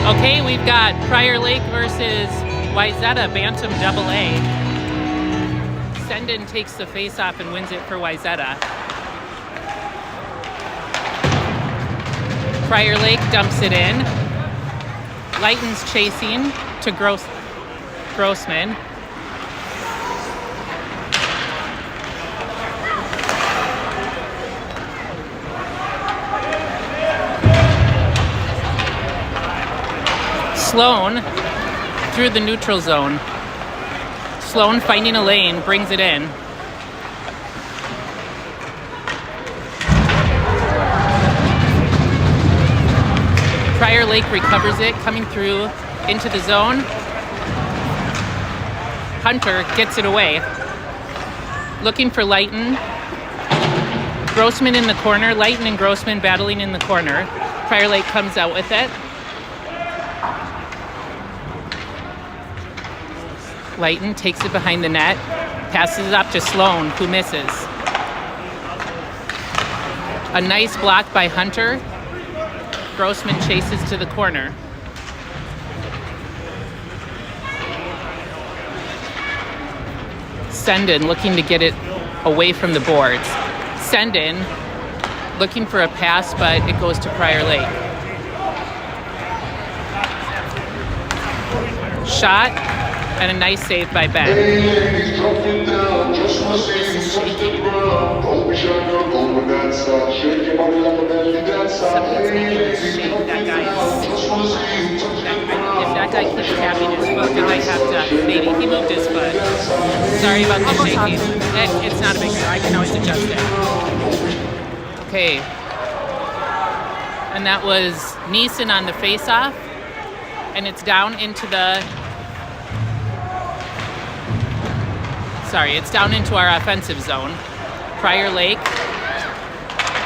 Okay, we've got Prior Lake versus Wayzata Bantam BAA. Sendin takes the face off and wins it for Wayzata. Prior Lake dumps it in. Lighton's chasing to Grossman. Sloan through the neutral zone. Sloan finding a lane, brings it in. Prior Lake recovers it, coming through into the zone. Hunter gets it away. Looking for Lighton. Grossman in the corner. Lighton and Grossman battling in the corner. Prior Lake comes out with it. Lighton takes it behind the net, passes it up to Sloan, who misses. A nice block by Hunter. Grossman chases to the corner. Sendin looking to get it away from the boards. Sendin looking for a pass, but it goes to Prior Lake. Shot. And a nice save by Ben. This is shaking. Something's making this shake. That guy if that guy keeps tapping his foot, then I have to, maybe he moved his foot. Sorry about the shaking. It's not a big deal. I can always adjust it. Okay. And that was Neeson on the face-off. And it's down into the... It's down into our offensive zone. Prior Lake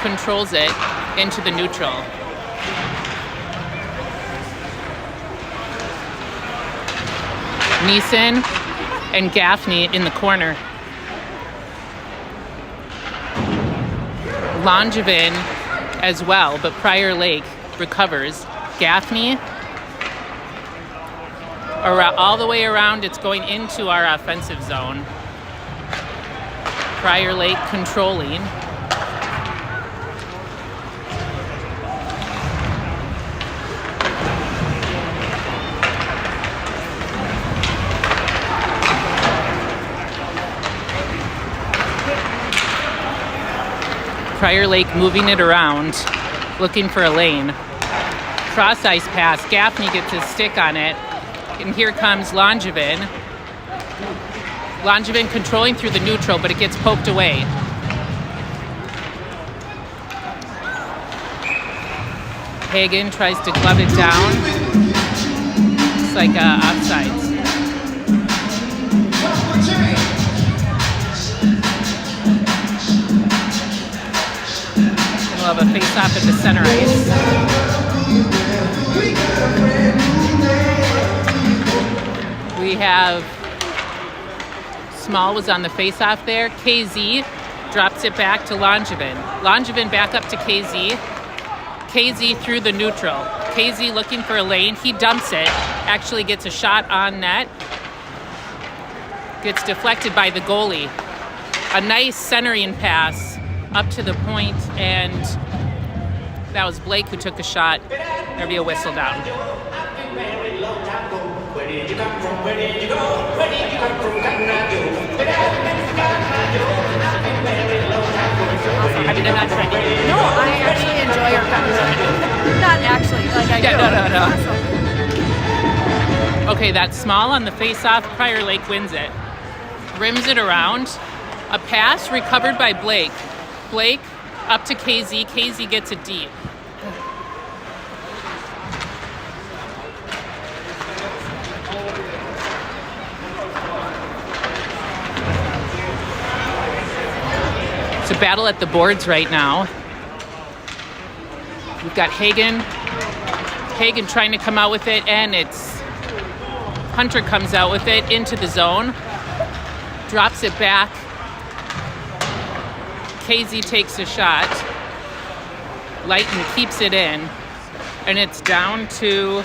controls it into the neutral. Neeson and Gaffney in the corner. Langevin as well, but Prior Lake recovers. Gaffney all the way around, it's going into our offensive zone. Prior Lake controlling. Prior Lake moving it around, looking for a lane. Cross ice pass. Gaffney gets his stick on it. And here comes Langevin. Langevin controlling through the neutral, but it gets poked away. Hagen tries to glove it down. It's like offsides. We'll have a face-off at the center ice. We have Small was on the face-off there. KZ drops it back to Langevin. Langevin back up to KZ. KZ through the neutral. KZ looking for a lane. He dumps it. Actually gets a shot on net. Gets deflected by the goalie. A nice centering pass up to the point, and that was Blake who took the shot. There'll be a whistle down. Where did you come from? Where did you go? Where did you come from? I mean, I'm not trying to... No, I actually enjoy our conversation. Not actually, like I do. No. Okay, that's Small on the face-off. Prior Lake wins it. Rims it around. A pass recovered by Blake. Blake up to KZ. KZ gets it deep. It's a battle at the boards right now. We've got Hagen trying to come out with it, and it's Hunter comes out with it into the zone, drops it back. KZ takes a shot. Lighton keeps it in. And it's down to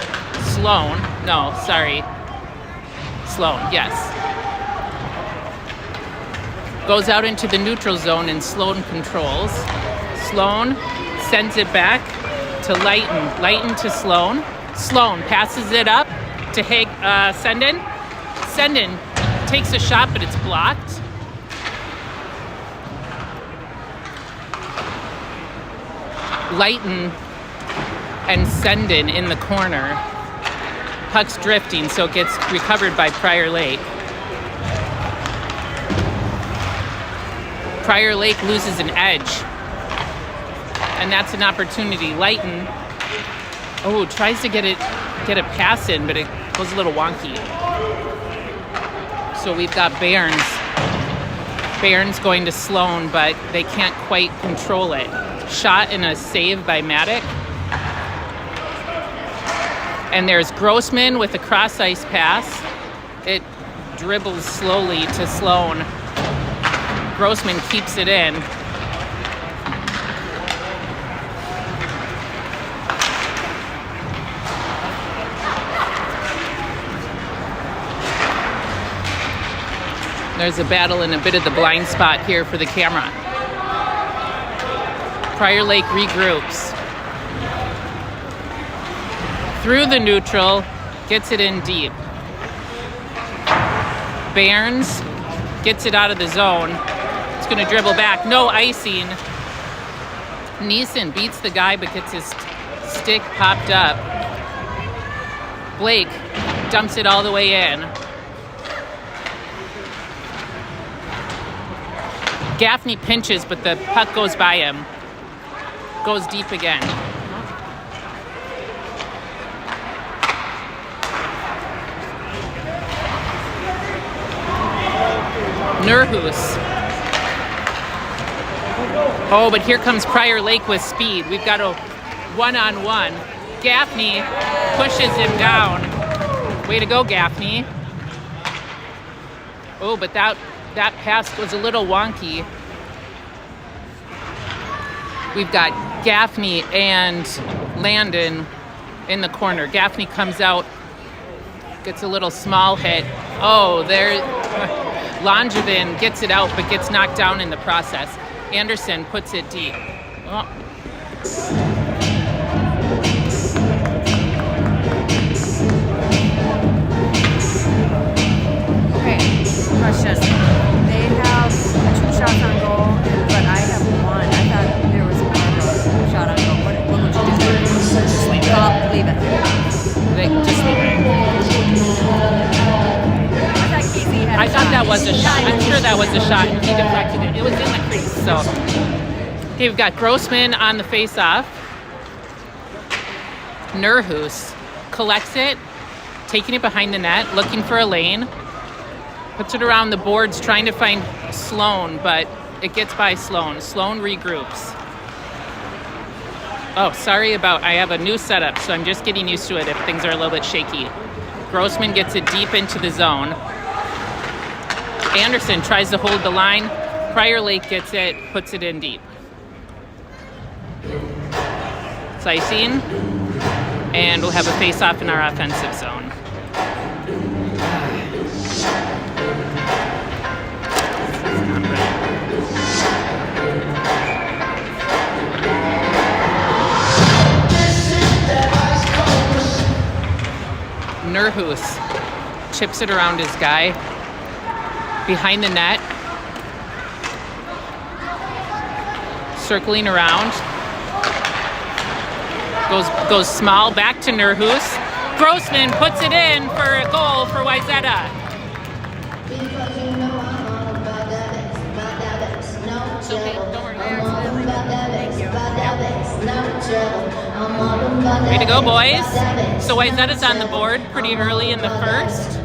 Sloan. No, sorry. Sloan, yes. Goes out into the neutral zone and Sloan controls. Sloan sends it back to Lighten. Lighten to Sloan. Sloan passes it up to Senden. Senden takes a shot, but it's blocked. Lighten and Senden in the corner. Puck's drifting, so it gets recovered by Prior Lake. Prior Lake loses an edge. And that's an opportunity. Lighten, tries to get a pass in, but it goes a little wonky. So we've got Barnes. Barnes going to Sloan, but they can't quite control it. Shot and a save by Maddock. And there's Grossman with a cross ice pass. It dribbles slowly to Sloan. Grossman keeps it in. There's a battle in a bit of the blind spot here for the camera. Prior Lake regroups. Through the neutral, gets it in deep. Barnes gets it out of the zone. It's going to dribble back. No icing. Neeson beats the guy but gets his stick popped up. Blake dumps it all the way in. Gaffney pinches, but the puck goes by him. Goes deep again. Nurhus. Oh, but here comes Prior Lake with speed. We've got a one-on-one. Gaffney pushes him down. Way to go, Gaffney. Oh, but that pass was a little wonky. We've got Gaffney and Landon in the corner. Gaffney comes out, gets a little small hit. Oh, there, Langevin gets it out, but gets knocked down in the process. Anderson puts it deep. Oh. Okay, question. They have 2 shots on goal, but I have 1. I thought there was more of a shot on goal. What would you do? Just leave it. Leave it. Just leave it. I thought that was a shot. I'm sure that was a shot, and he deflected it. It was in the crease, so. Okay, we've got Grossman on the face-off. Nurhus collects it, taking it behind the net, looking for a lane. Puts it around the boards, trying to find Sloan, but it gets by Sloan. Sloan regroups. Oh, sorry I have a new setup, so I'm just getting used to it if things are a little bit shaky. Grossman gets it deep into the zone. Anderson tries to hold the line. Prior Lake gets it, puts it in deep. It's icing, and we'll have a face-off in our offensive zone. Nurhus chips it around his guy. Behind the net. Circling around. Goes small, back to Nurhus. Grossman puts it in for a goal for Wayzata. Way to go, boys. So Wayzata's on the board pretty early in the first.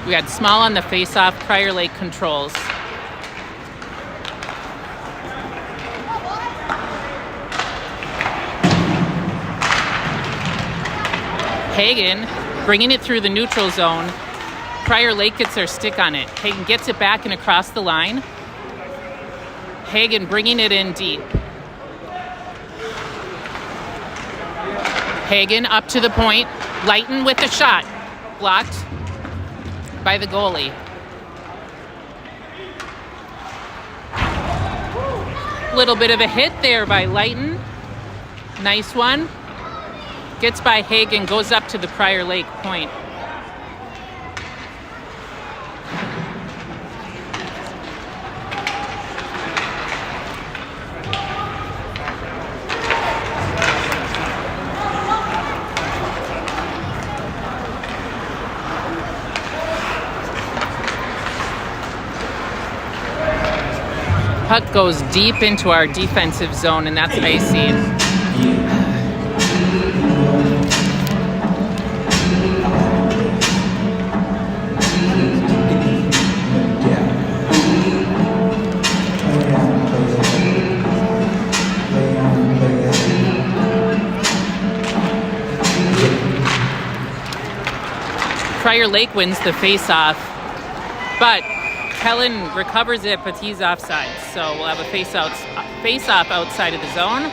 We got Small on the face-off. Prior Lake controls. Hagen bringing it through the neutral zone. Prior Lake gets their stick on it. Hagen gets it back and across the line. Hagen bringing it in deep. Hagen up to the point. Lighten with the shot. Blocked by the goalie. Little bit of a hit there by Lighten. Nice one. Gets by Hagen, goes up to the Prior Lake point. Puck goes deep into our defensive zone, and that's icy. Prior Lake wins the face-off, but Kellen recovers it, but he's offside. So we'll have a face-off outside of the zone.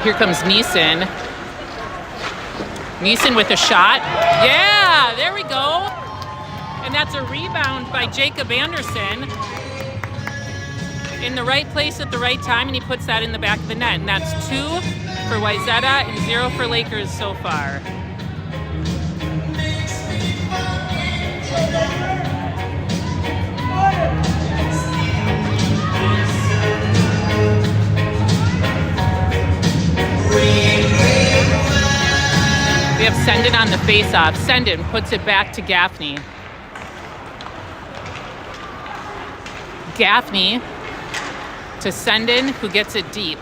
Here comes Neeson. Neeson with a shot. Yeah, there we go. And that's a rebound by Jacob Anderson. In the right place at the right time, and he puts that in the back of the net. And that's 2 for Wayzata and 0 for Lakers so far. We have Sendon on the face-off. Sendon puts it back to Gaffney. Gaffney to Sendon, who gets it deep.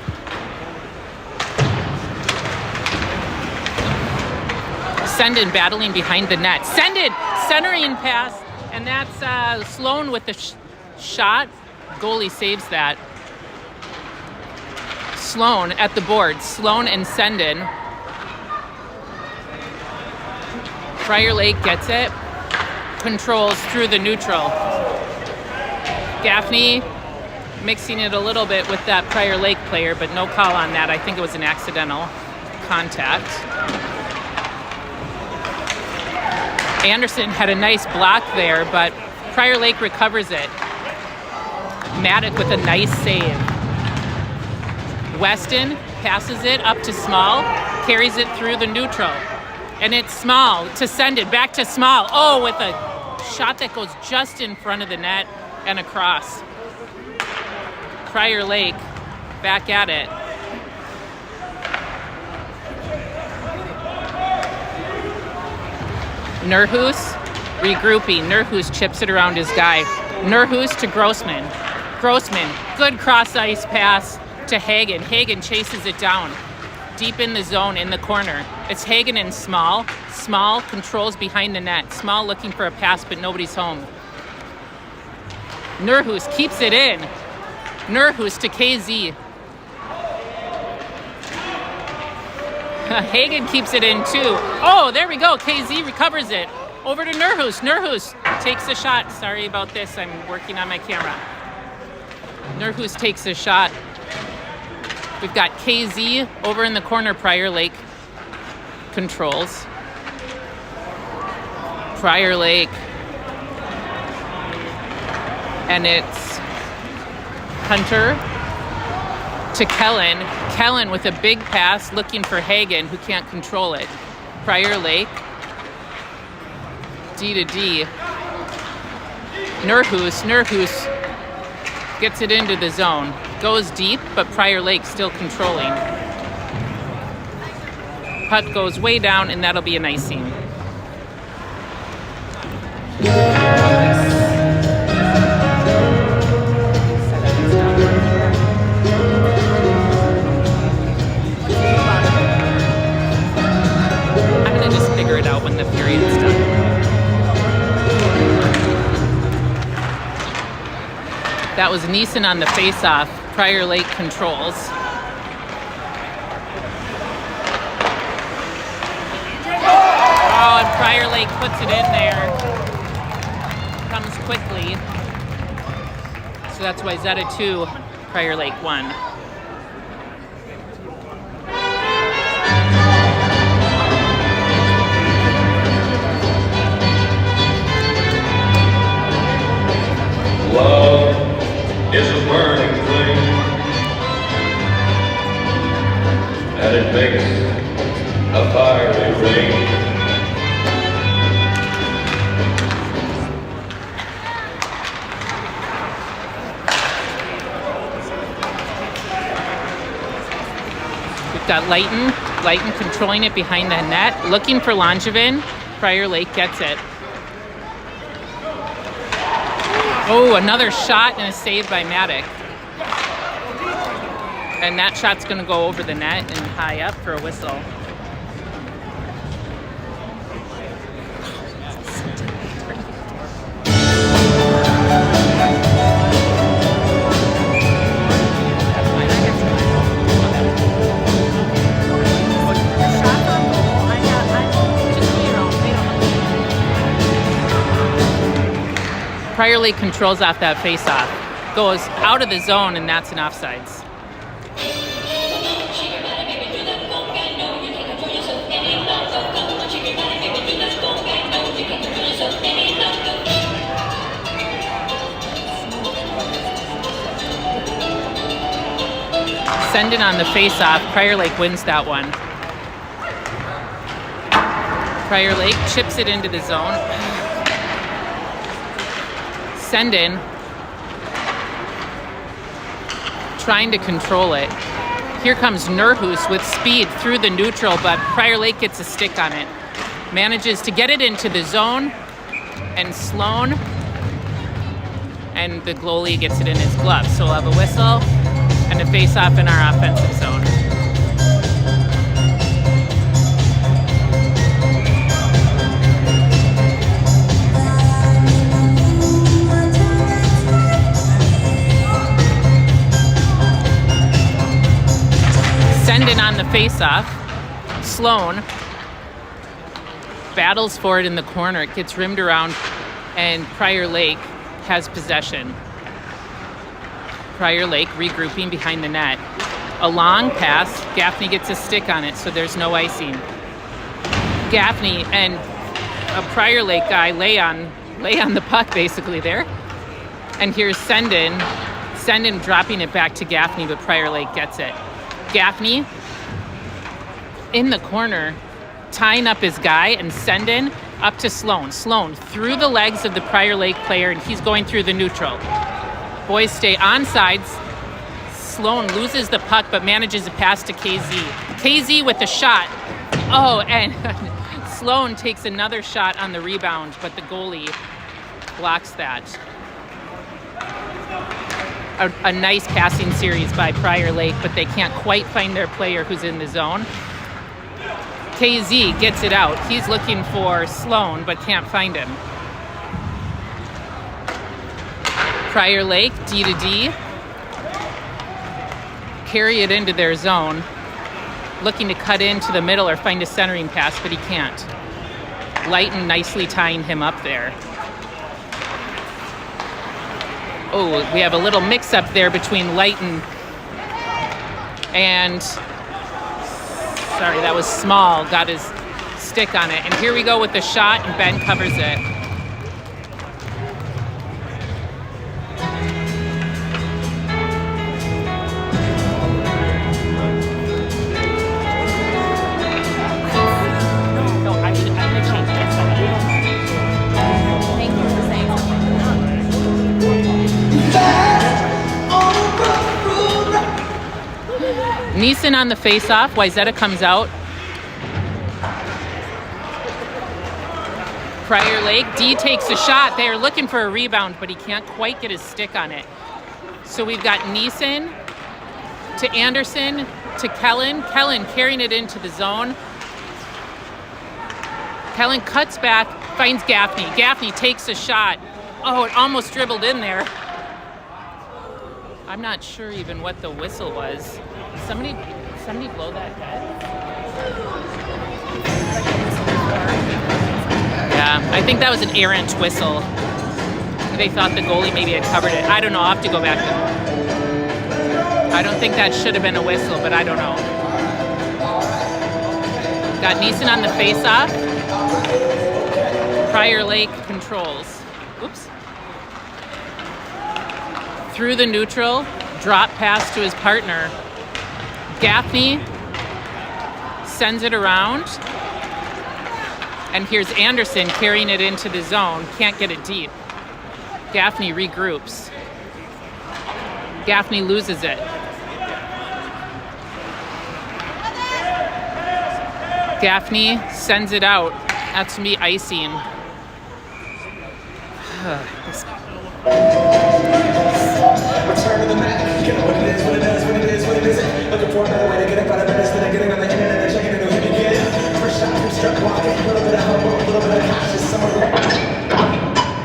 Sendon battling behind the net. Sendon centering pass, and that's Sloan with the shot. Goalie saves that. Sloan at the board. Sloan and Sendon. Prior Lake gets it. Controls through the neutral. Gaffney mixing it a little bit with that Prior Lake player, but no call on that. I think it was an accidental contact. Anderson had a nice block there, but Prior Lake recovers it. Maddock with a nice save. Weston passes it up to Small, carries it through the neutral. And it's Small to send it back to Small. Oh, with a shot that goes just in front of the net and across. Prior Lake back at it. Nurhus regrouping. Nurhus chips it around his guy. Nurhus to Grossman. Grossman, good cross ice pass to Hagen. Hagen chases it down deep in the zone in the corner. It's Hagen and Small. Small controls behind the net. Small looking for a pass, but nobody's home. Nurhus keeps it in. Nurhus to KZ. Hagen keeps it in too. Oh, there we go. KZ recovers it. Over to Nurhus. Nurhus takes a shot. Sorry about this. I'm working on my camera. Nurhus takes a shot. We've got KZ over in the corner. Prior Lake controls. Prior Lake. And it's Hunter to Kellen. Kellen with a big pass looking for Hagen, who can't control it. Prior Lake. D to D. Nurhus gets it into the zone. Goes deep, but Prior Lake still controlling. Putt goes way down, and that'll be an icing. I'm gonna just figure it out when the period's done. That was Neeson on the face-off. Prior Lake controls. Oh, and Prior Lake puts it in there. Comes quickly. So that's Wayzata 2, Prior Lake 1. Love is a burning thing, and it makes a fiery ring. We've got Lighton controlling it behind the net, looking for Langevin. Prior Lake gets it. Oh, another shot and a save by Maddock. And that shot's going to go over the net and high up for a whistle. Prior Lake controls off that face-off. Goes out of the zone, and that's an offsides. Send it on the face-off. Prior Lake wins that one. Prior Lake chips it into the zone. Send in, trying to control it. Here comes Nurhus with speed through the neutral, but Prior Lake gets a stick on it. Manages to get it into the zone, and Sloan, and the goalie gets it in his glove. So we'll have a whistle and a face-off in our offensive zone. Sendin on the face-off. Sloan battles for it in the corner. It gets rimmed around, and Prior Lake has possession. Prior Lake regrouping behind the net. A long pass. Gaffney gets a stick on it, so there's no icing. Gaffney and a Prior Lake guy lay on the puck basically there. And here's Sendin dropping it back to Gaffney, but Prior Lake gets it. Gaffney in the corner, tying up his guy, and Sendin up to Sloan. Sloan through the legs of the Prior Lake player, and he's going through the neutral. Boys stay on sides. Sloan loses the puck, but manages to pass to KZ. KZ with the shot. Oh, and Sloan takes another shot on the rebound, but the goalie blocks that. A nice passing series by Prior Lake, but they can't quite find their player who's in the zone. KZ gets it out. He's looking for Sloan, but can't find him. Prior Lake, D to D. Carry it into their zone. Looking to cut into the middle or find a centering pass, but he can't. Lighton nicely tying him up there. Oh, we have a little mix-up there between Lighton and, sorry, that was Small, got his stick on it. And here we go with the shot, and Ben covers it. Neeson on the face-off. Wayzata comes out. Prior Lake. D takes a shot. They are looking for a rebound, but he can't quite get his stick on it. So we've got Neeson to Anderson to Kellen. Kellen carrying it into the zone. Kellen cuts back, finds Gaffney. Gaffney takes a shot. Oh, it almost dribbled in there. I'm not sure even what the whistle was. Somebody blow that head? Yeah, I think that was an errant whistle. They thought the goalie maybe had covered it. I don't know. I'll have to go back. I don't think that should have been a whistle, but I don't know. Got Neeson on the face-off. Prior Lake controls. Oops. Through the neutral, drop pass to his partner. Gaffney sends it around. And here's Anderson carrying it into the zone. Can't get it deep. Gaffney regroups. Gaffney loses it. Gaffney sends it out. That's me icing. Return to the mat. Get what it is, what it does, what it is, what it isn't. Looking for another way to get up out of bed instead of getting on the internet and checking into him again. First shot from struck walking, a little bit of hope, a little bit of conscious, some of it.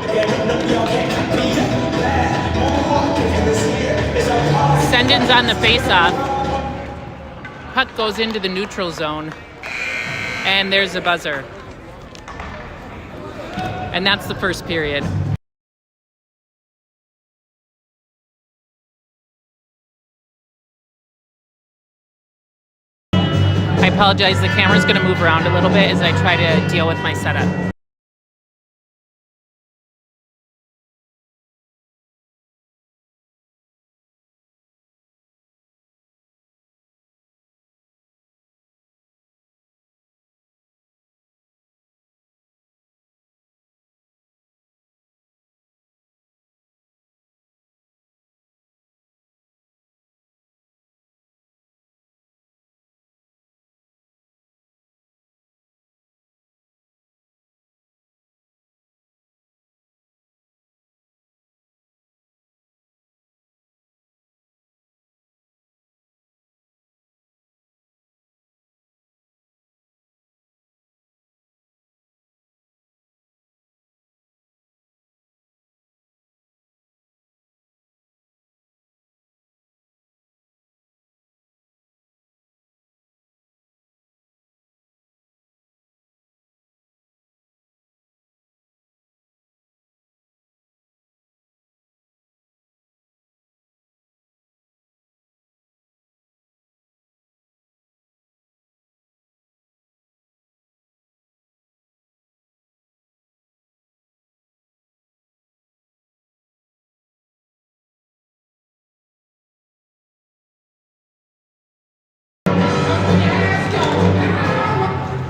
Again, no, y'all can't be bad. More walking in this year is a part. Sendin's on the face-off. Puck goes into the neutral zone. And there's a buzzer. And that's the first period. I apologize, the camera's gonna move around a little bit as I try to deal with my setup.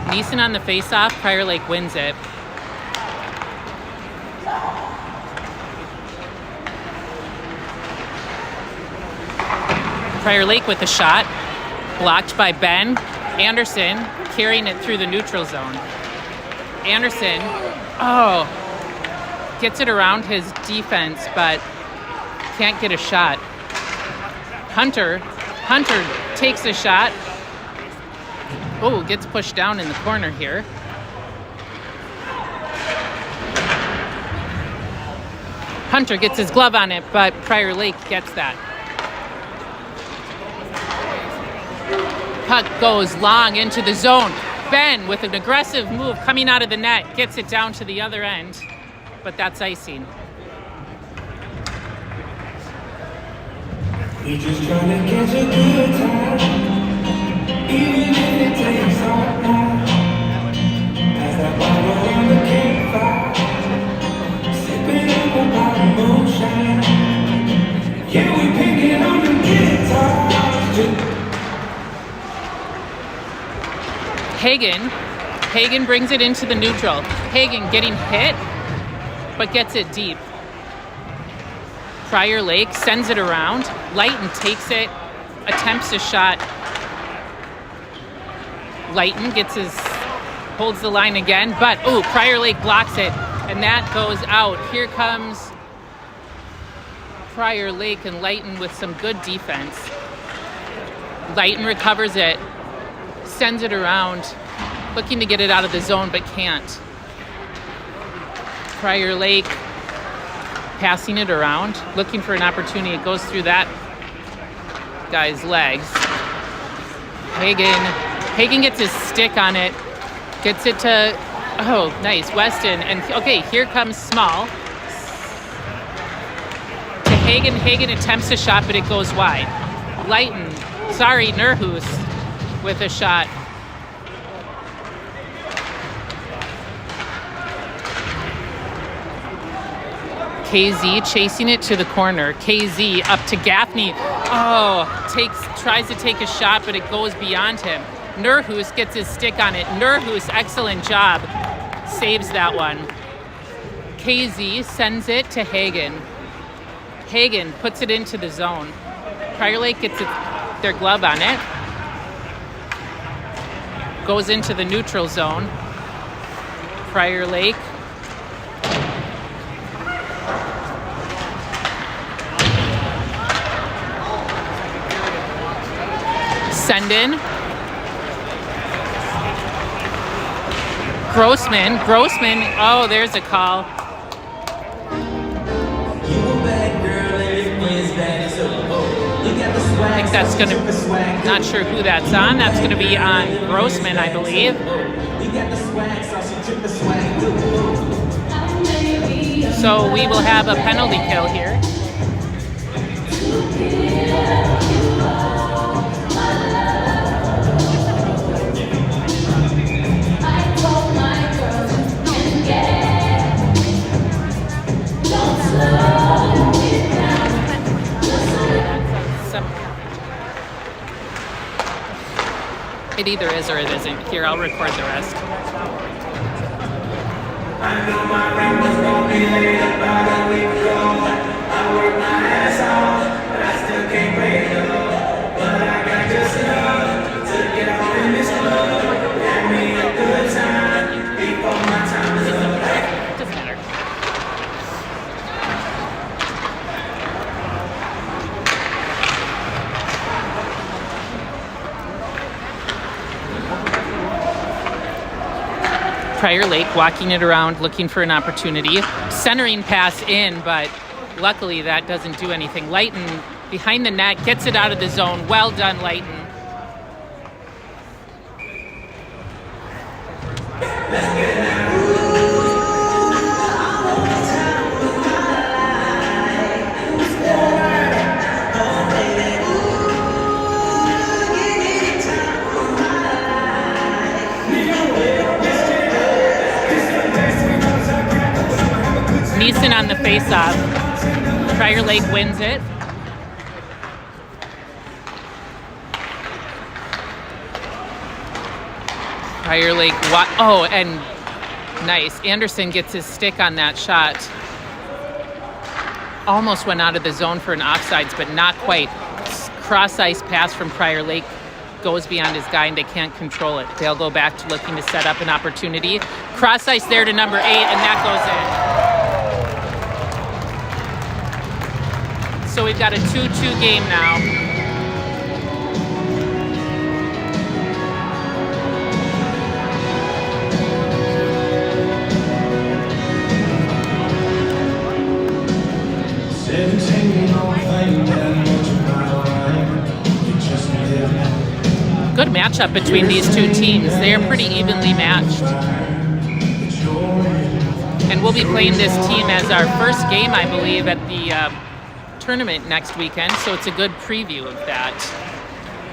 Neeson on the face-off, Prior Lake wins it. Prior Lake with the shot, blocked by Ben. Anderson carrying it through the neutral zone. Anderson, gets it around his defense, but can't get a shot. Hunter takes a shot. Oh, gets pushed down in the corner here. Hunter gets his glove on it, but Prior Lake gets that. Puck goes long into the zone. Ben, with an aggressive move coming out of the net, gets it down to the other end, but that's icing. We just trying to catch a good time, even if it takes all night. Pass that bottle on the campfire, sipping up a bottle of moonshine. Yeah, we picking on the guitars. Hagen brings it into the neutral. Hagen getting hit, but gets it deep. Prior Lake sends it around. Lighton takes it, attempts a shot. Lighton holds the line again, but Prior Lake blocks it, and that goes out. Here comes Prior Lake and Lighton with some good defense. Lighton recovers it, sends it around, looking to get it out of the zone, but can't. Prior Lake passing it around, looking for an opportunity. It goes through that guy's legs. Hagen gets his stick on it, gets it to, oh, nice, Weston. And okay, here comes Small. To Hagen. Hagen attempts a shot, but it goes wide. Nurhus with a shot. KZ chasing it to the corner. KZ up to Gaffney. Oh, tries to take a shot, but it goes beyond him. Nurhus gets his stick on it. Nurhus, excellent job. Saves that one. KZ sends it to Hagen. Hagen puts it into the zone. Prior Lake gets their glove on it. Goes into the neutral zone. Prior Lake. Send in. Grossman. Oh, there's a call. I think that's going to, not sure who that's on. That's going to be on Grossman, I believe. So we will have a penalty kill here. It either is or it isn't. Here, I'll record the rest. I know my rent was gonna be late about a week ago. I worked my ass off, but I still can't pay it all. But I got just enough to get off in this club. Had me a good time before my time is up. Doesn't matter. Prior Lake walking it around, looking for an opportunity. Centering pass in, but luckily that doesn't do anything. Leighton behind the net, gets it out of the zone. Well done, Leighton. Neeson on the face-off. Prior Lake wins it. Prior Lake, oh, and nice. Anderson gets his stick on that shot. Almost went out of the zone for an offsides, but not quite. Cross-ice pass from Prior Lake goes beyond his guy, and they can't control it. They'll go back to looking to set up an opportunity. Cross-ice there to number 8, and that goes in. So we've got a 2-2 game now. Good matchup between these two teams. They are pretty evenly matched. And we'll be playing this team as our first game, I believe, at the tournament next weekend, so it's a good preview of that.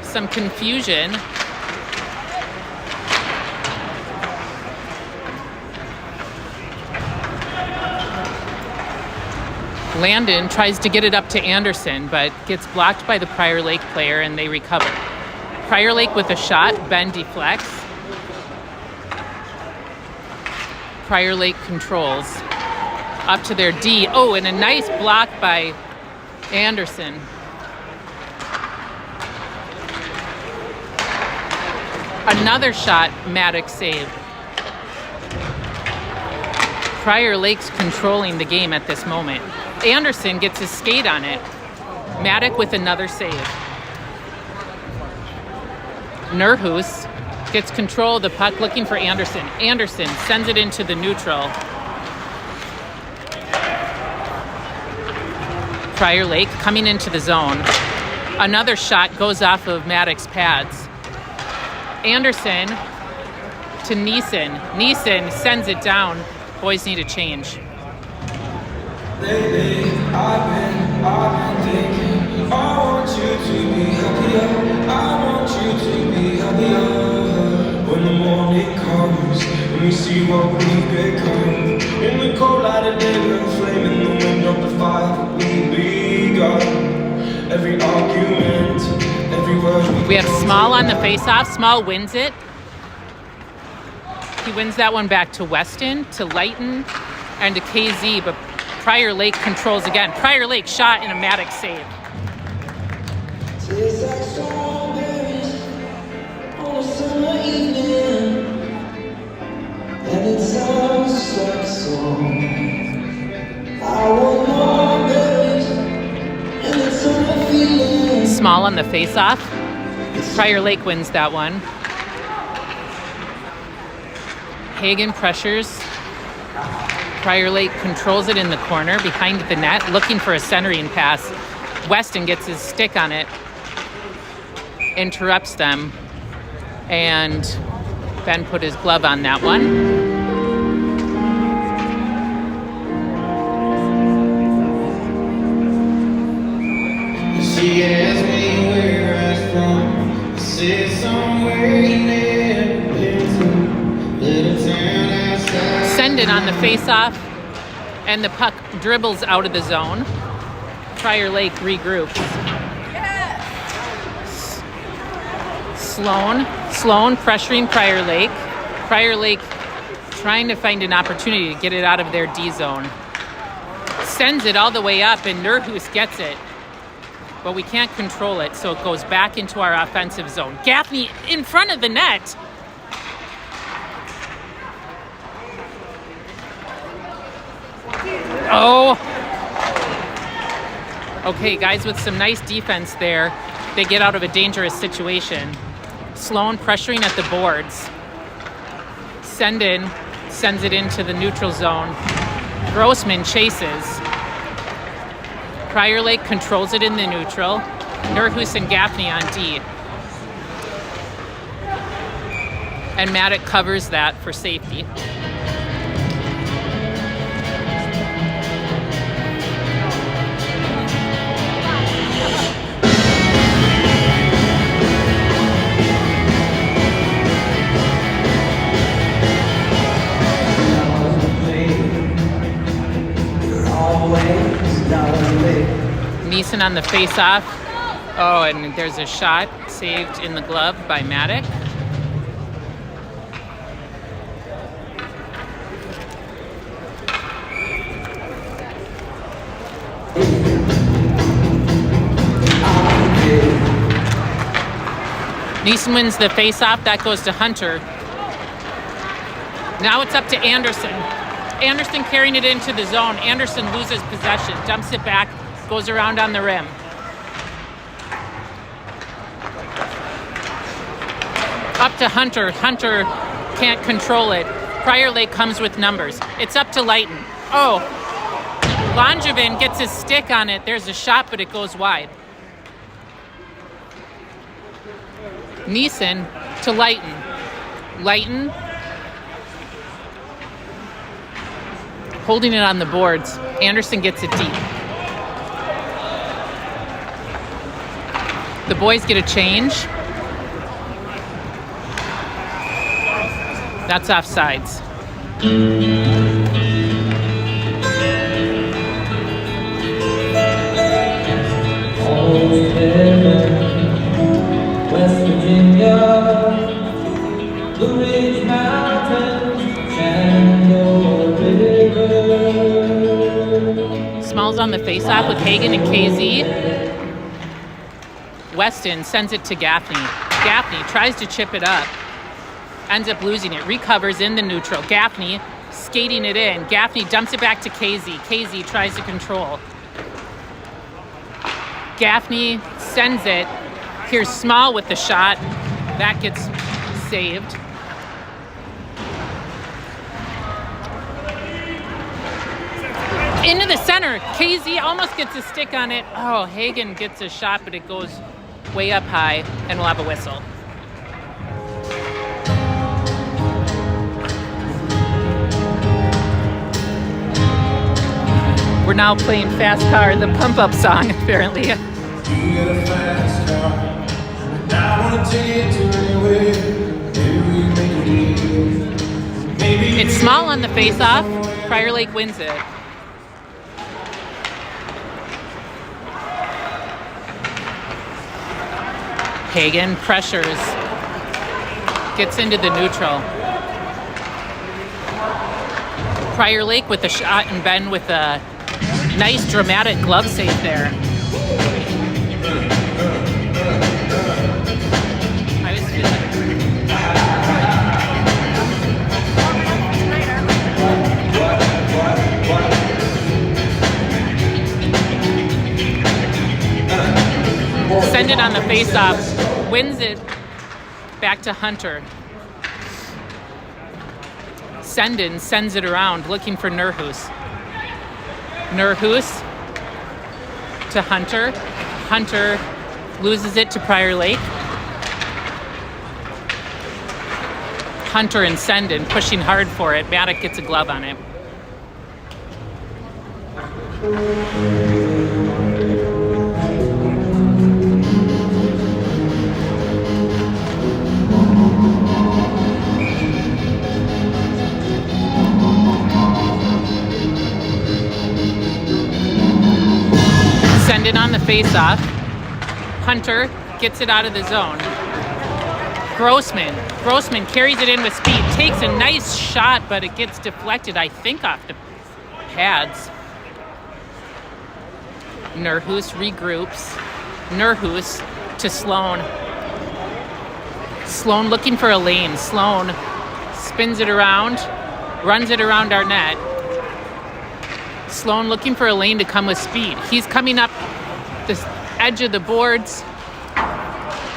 Some confusion. Landon tries to get it up to Anderson, but gets blocked by the Prior Lake player, and they recover. Prior Lake with a shot, Ben deflects. Prior Lake controls. Up to their D. Oh, and a nice block by Anderson. Another shot, Maddox saved. Prior Lake's controlling the game at this moment. Anderson gets his skate on it. Maddox with another save. Nurhus gets control of the puck, looking for Anderson. Anderson sends it into the neutral. Prior Lake coming into the zone. Another shot goes off of Maddox's pads. Anderson to Neeson. Neeson sends it down. Boys need a change. Lately, I've been thinking, I want you to be happier. I want you to be happier. When the morning comes, and we see what we've become. In the cold light of day, we're flaming the wind of the fire that we begun. Every argument, every word. We have Small on the face-off. Small wins it. He wins that one back to Weston, to Lighton, and to KZ, but Prior Lake controls again. Prior Lake shot in a Maddox save. Tastes like strawberries on a summer evening, and it sounds like a song. I want more berries, and it's summer feeling. Small on the face-off. Prior Lake wins that one. Hagen pressures. Prior Lake controls it in the corner behind the net, looking for a centering pass. Weston gets his stick on it, interrupts them, and Ben put his glove on that one. She asked me where I was from. I said somewhere you never been to. Little town outside. Send it on the face-off, and the puck dribbles out of the zone. Prior Lake regroups. Sloan pressuring Prior Lake. Prior Lake trying to find an opportunity to get it out of their D zone. Sends it all the way up, and Nurhus gets it. But we can't control it, so it goes back into our offensive zone. Gaffney in front of the net. Oh. Okay, guys with some nice defense there. They get out of a dangerous situation. Sloan pressuring at the boards. Send in, sends it into the neutral zone. Grossman chases. Prior Lake controls it in the neutral. Nurhus and Gaffney on D. And Maddox covers that for safety. Neeson on the face-off. Oh, and there's a shot saved in the glove by Maddox. Neeson wins the face-off. That goes to Hunter. Now it's up to Anderson. Anderson carrying it into the zone. Anderson loses possession, dumps it back, goes around on the rim. Up to Hunter. Hunter can't control it. Prior Lake comes with numbers. It's up to Lighton. Oh, Langevin gets his stick on it. There's a shot, but it goes wide. Neeson to Lighton. Lighton holding it on the boards. Anderson gets it deep. The boys get a change. That's offsides. West Virginia, Blue Ridge Mountains, Shenandoah River. Smalls on the faceoff with Hagen and KZ. Weston sends it to Gaffney. Gaffney tries to chip it up. Ends up losing it. Recovers in the neutral. Gaffney skating it in. Gaffney dumps it back to KZ. KZ tries to control. Gaffney sends it. Here's Small with the shot. That gets saved. Into the center. KZ almost gets a stick on it. Oh, Hagen gets a shot, but it goes way up high, and we'll have a whistle. We're now playing Fast Car, the pump-up song, apparently. You get a fast car, and I wanna take it to anywhere. Maybe we make a deal. Maybe It's small on the face-off. Prior Lake wins it. Hagen pressures. Gets into the neutral. Prior Lake with a shot, and Ben with a nice dramatic glove save there. I was feeling send it on the face-off, wins it back to Hunter. Sendin sends it around, looking for Nurhus. Nurhus to Hunter. Hunter loses it to Prior Lake. Hunter and Sendin pushing hard for it. Maddock gets a glove on it. Send it on the face-off. Hunter gets it out of the zone. Grossman carries it in with speed, takes a nice shot, but it gets deflected, I think, off the pads. Nurhus regroups. Nurhus to Sloan. Sloan looking for a lane. Sloan spins it around, runs it around our net. Sloan looking for a lane to come with speed. He's coming up the edge of the boards,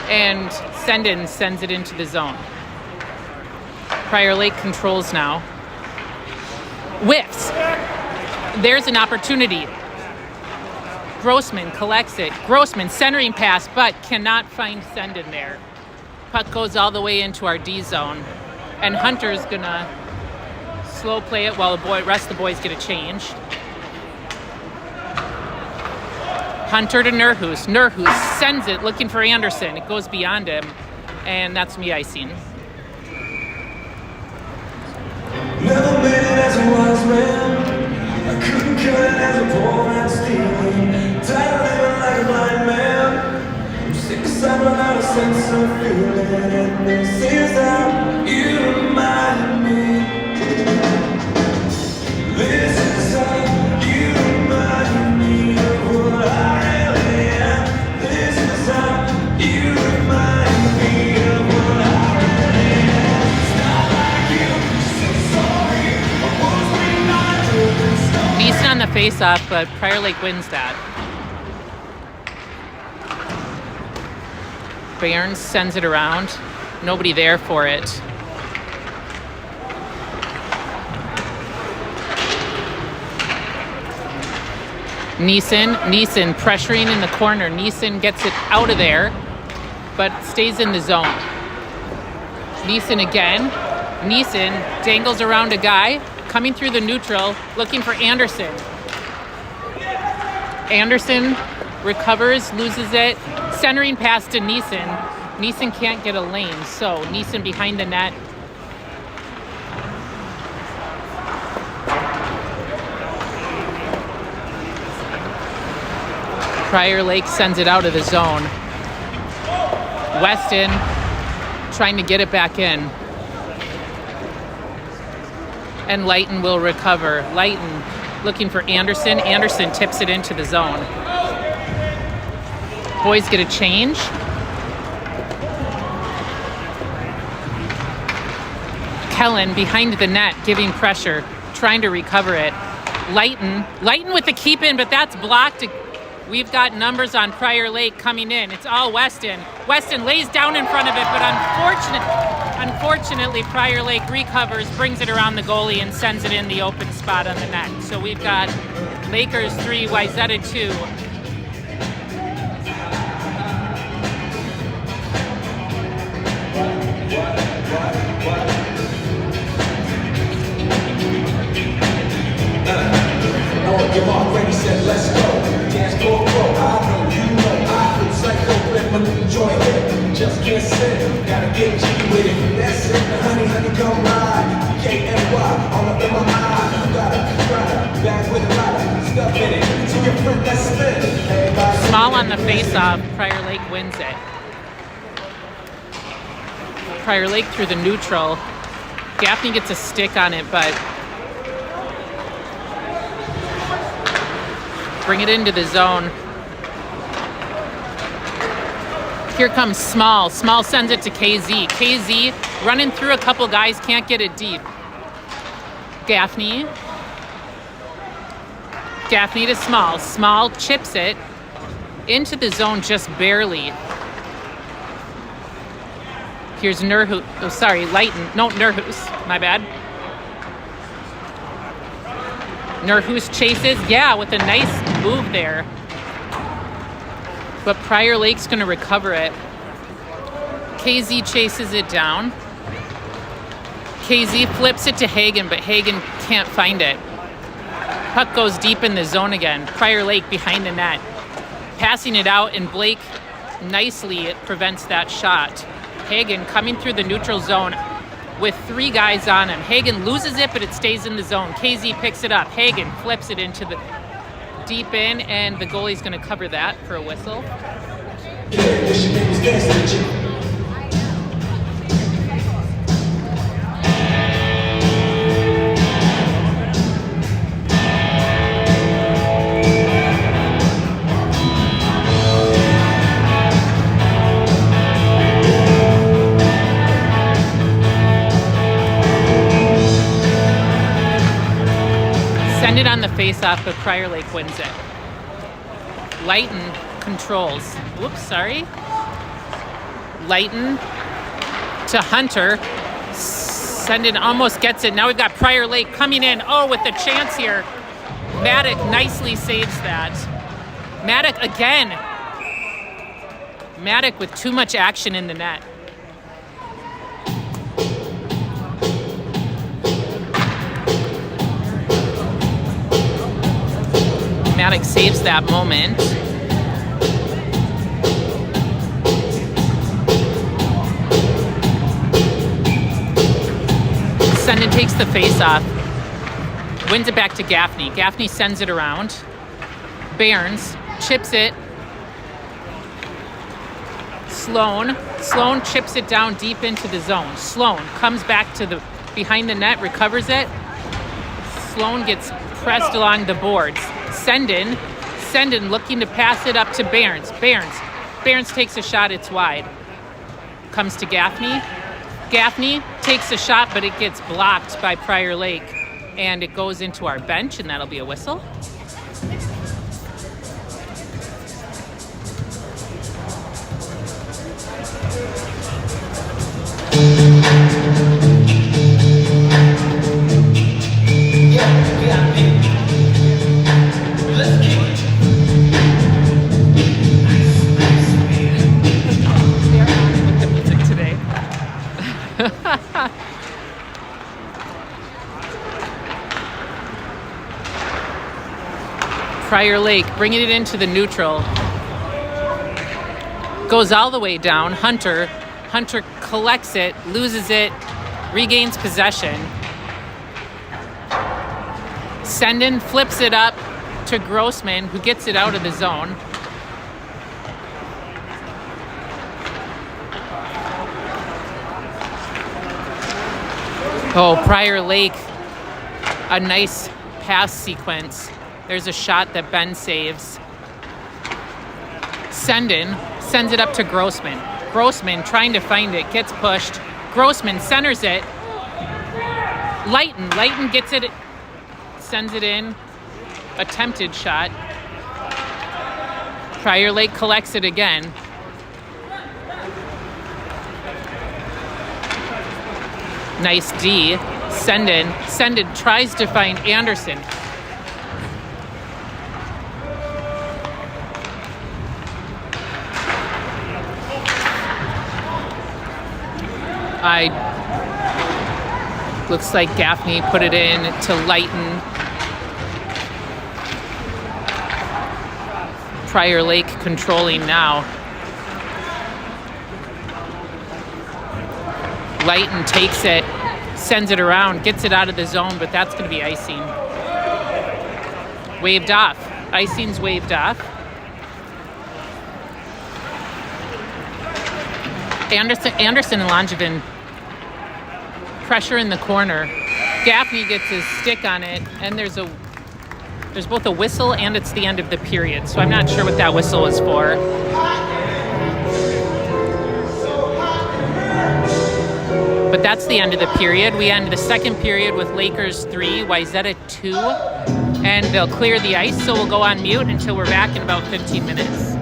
and Sendin sends it into the zone. Prior Lake controls now. Whiffs. There's an opportunity. Grossman collects it. Grossman centering pass, but cannot find Sendin there. Puck goes all the way into our D zone, and Hunter's gonna slow play it while the rest of the boys get a change. Hunter to Nurhus. Nurhus sends it looking for Anderson. It goes beyond him, and that's me icing. never made it as a wise man. I couldn't cut it as a poor man stealing. Tired of living like a blind man. I'm sick aside without a sense of feeling. And this is how you remind me. This is how you remind me of what I really am. This is how you remind me of what I really am. It's not like you, so sorry. I was reminded. Neeson on the face-off, but Prior Lake wins that. Barnes sends it around. Nobody there for it. Neeson pressuring in the corner. Neeson gets it out of there, but stays in the zone. Neeson again. Neeson dangles around a guy, coming through the neutral, looking for Anderson. Anderson recovers, loses it, centering pass to Neeson. Neeson can't get a lane, so Neeson behind the net. Prior Lake sends it out of the zone. Weston trying to get it back in. And Lighton will recover. Lighton looking for Anderson. Anderson tips it into the zone. Boys get a change. Kellen behind the net, giving pressure, trying to recover it. Lighton with the keep in, but that's blocked. We've got numbers on Prior Lake coming in. It's all Weston. Weston lays down in front of it, but Unfortunately, Prior Lake recovers, brings it around the goalie, and sends it in the open spot on the net. So we've got Lakers 3, Wayzata 2. Your mark ready, said let's go. Dance floor pro, I know you know I feel psycho, flip my new joint hit. Just can't sit, gotta get jiggy with it. That's it, honey, honey, come ride. KNY, all up in my eye. You got a rider, bag with a rider, stuff in it. To your friend, that's spin. Everybody Small on the face-off, Prior Lake wins it. Prior Lake through the neutral. Gaffney gets a stick on it, but bring it into the zone. Here comes Small. Small sends it to KZ. KZ running through a couple guys, can't get it deep. Gaffney. Gaffney to Small. Small chips it into the zone just barely. Here's Nurhus. Oh, sorry, Lighten. No, Nurhus. My bad. Nurhus chases. Yeah, with a nice move there. But Prior Lake's going to recover it. KZ chases it down. KZ flips it to Hagen, but Hagen can't find it. Puck goes deep in the zone again. Prior Lake behind the net. Passing it out, and Blake nicely prevents that shot. Hagen coming through the neutral zone with 3 guys on him. Hagen loses it, but it stays in the zone. KZ picks it up. Hagen flips it into the deep in, and the goalie's going to cover that for a whistle. Send it on the face-off, but Prior Lake wins it. Lighten controls. Whoops, sorry. Lighten to Hunter. Sendin almost gets it. Now we've got Prior Lake coming in. Oh, with a chance here. Maddock nicely saves that. Maddock again. Maddock with too much action in the net. Maddox saves that moment. Sendin takes the face off. Wins it back to Gaffney. Gaffney sends it around. Barnes chips it. Sloan chips it down deep into the zone. Sloan comes back to the behind the net, recovers it. Sloan gets pressed along the boards. Sendin looking to pass it up to Barnes. Barnes takes a shot, it's wide. Comes to Gaffney. Gaffney takes a shot, but it gets blocked by Prior Lake, and it goes into our bench, and that'll be a whistle. Prior Lake bringing it into the neutral. Goes all the way down. Hunter collects it, loses it, regains possession. Sendin flips it up to Grossman, who gets it out of the zone. Oh, Prior Lake, a nice pass sequence. There's a shot that Ben saves. Sendin sends it up to Grossman. Grossman trying to find it, gets pushed. Grossman centers it. Lighten gets it, sends it in. Attempted shot. Prior Lake collects it again. Nice D. Sendin tries to find Anderson. Looks like Gaffney put it in to Lighton. Prior Lake controlling now. Lighton takes it, sends it around, gets it out of the zone, but that's going to be icing. Waved off. Icing's waved off. Anderson and Langevin pressure in the corner. Gaffney gets his stick on it, and there's both a whistle and it's the end of the period, so I'm not sure what that whistle is for. But that's the end of the period. We end the second period with Lakers 3, Wayzata 2, and they'll clear the ice, so we'll go on mute until we're back in about 15 minutes.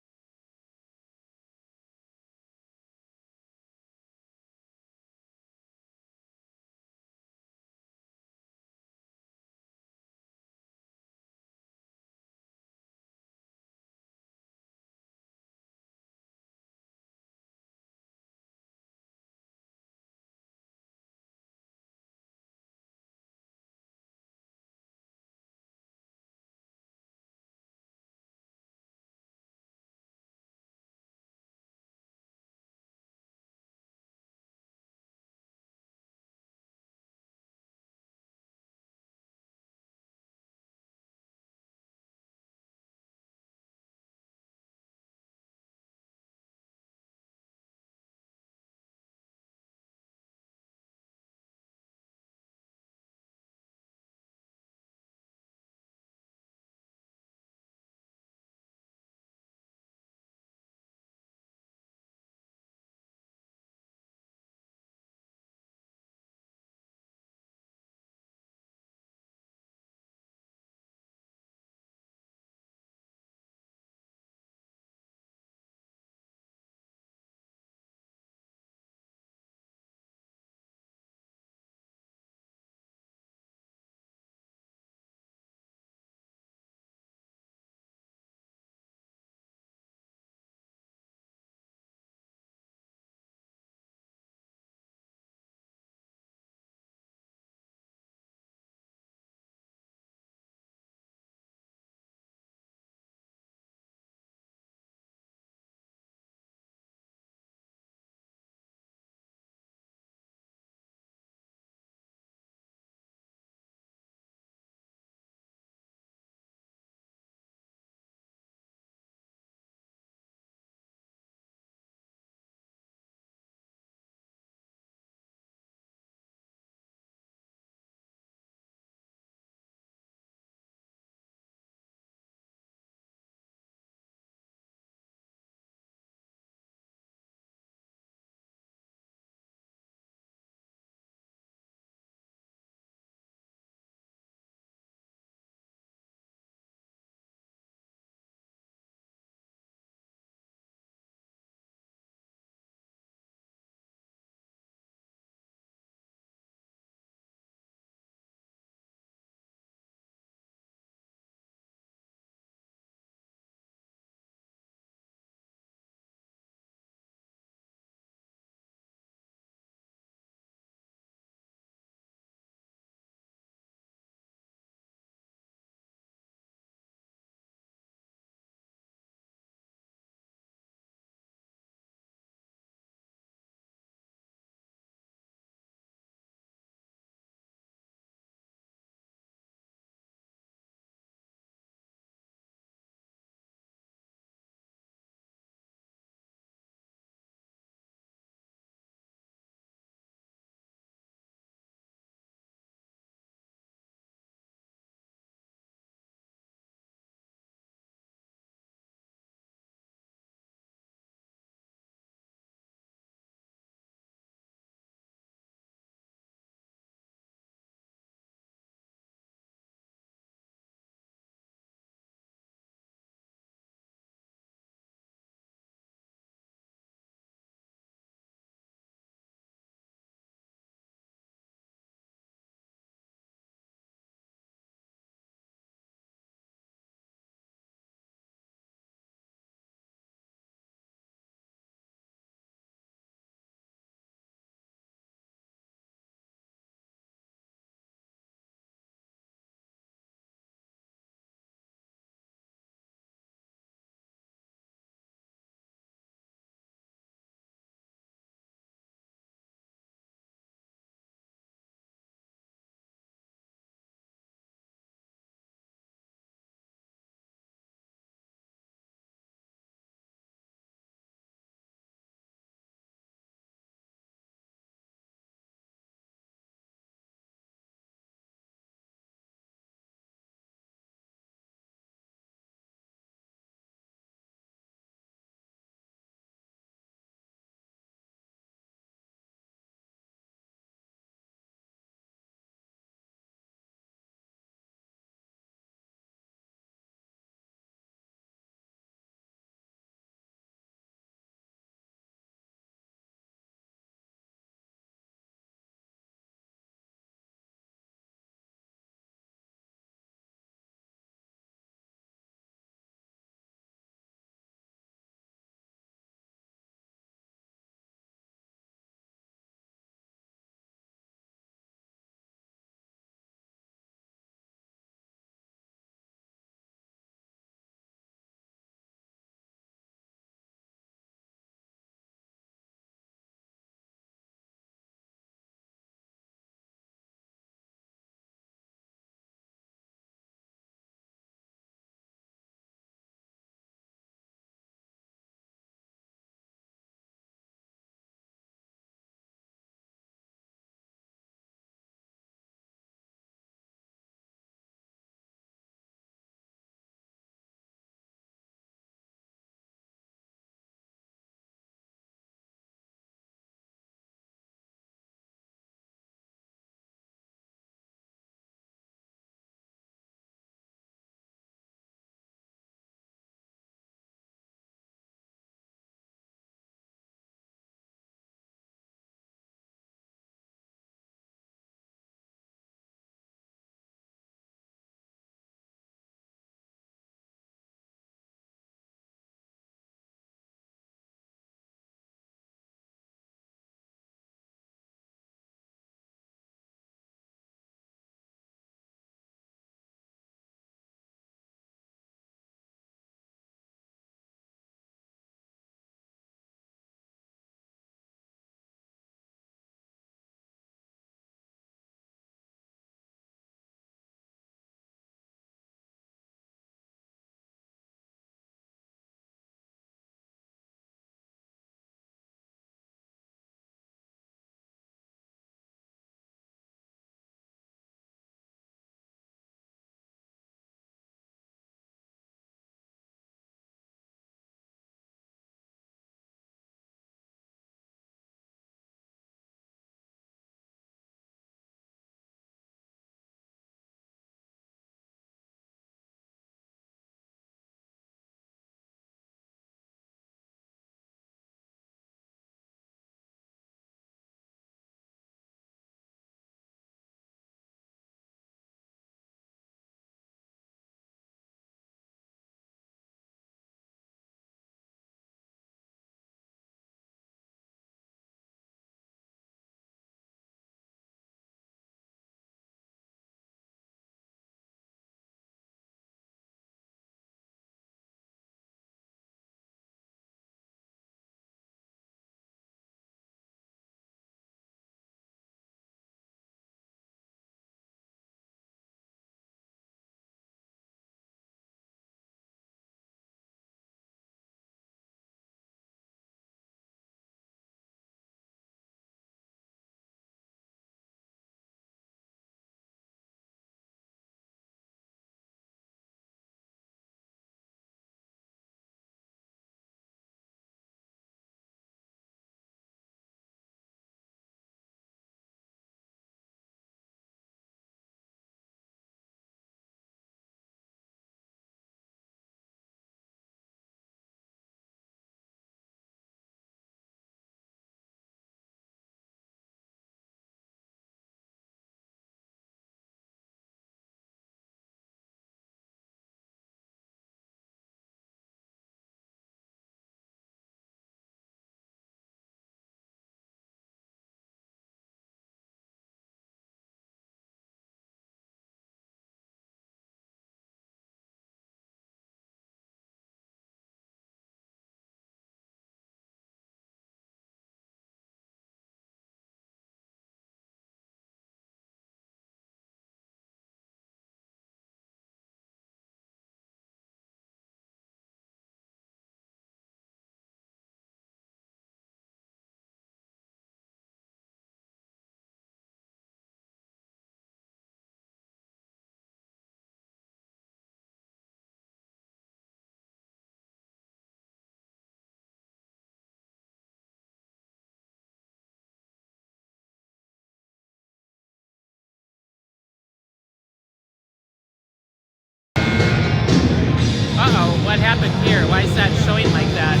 here? Why is that showing like that?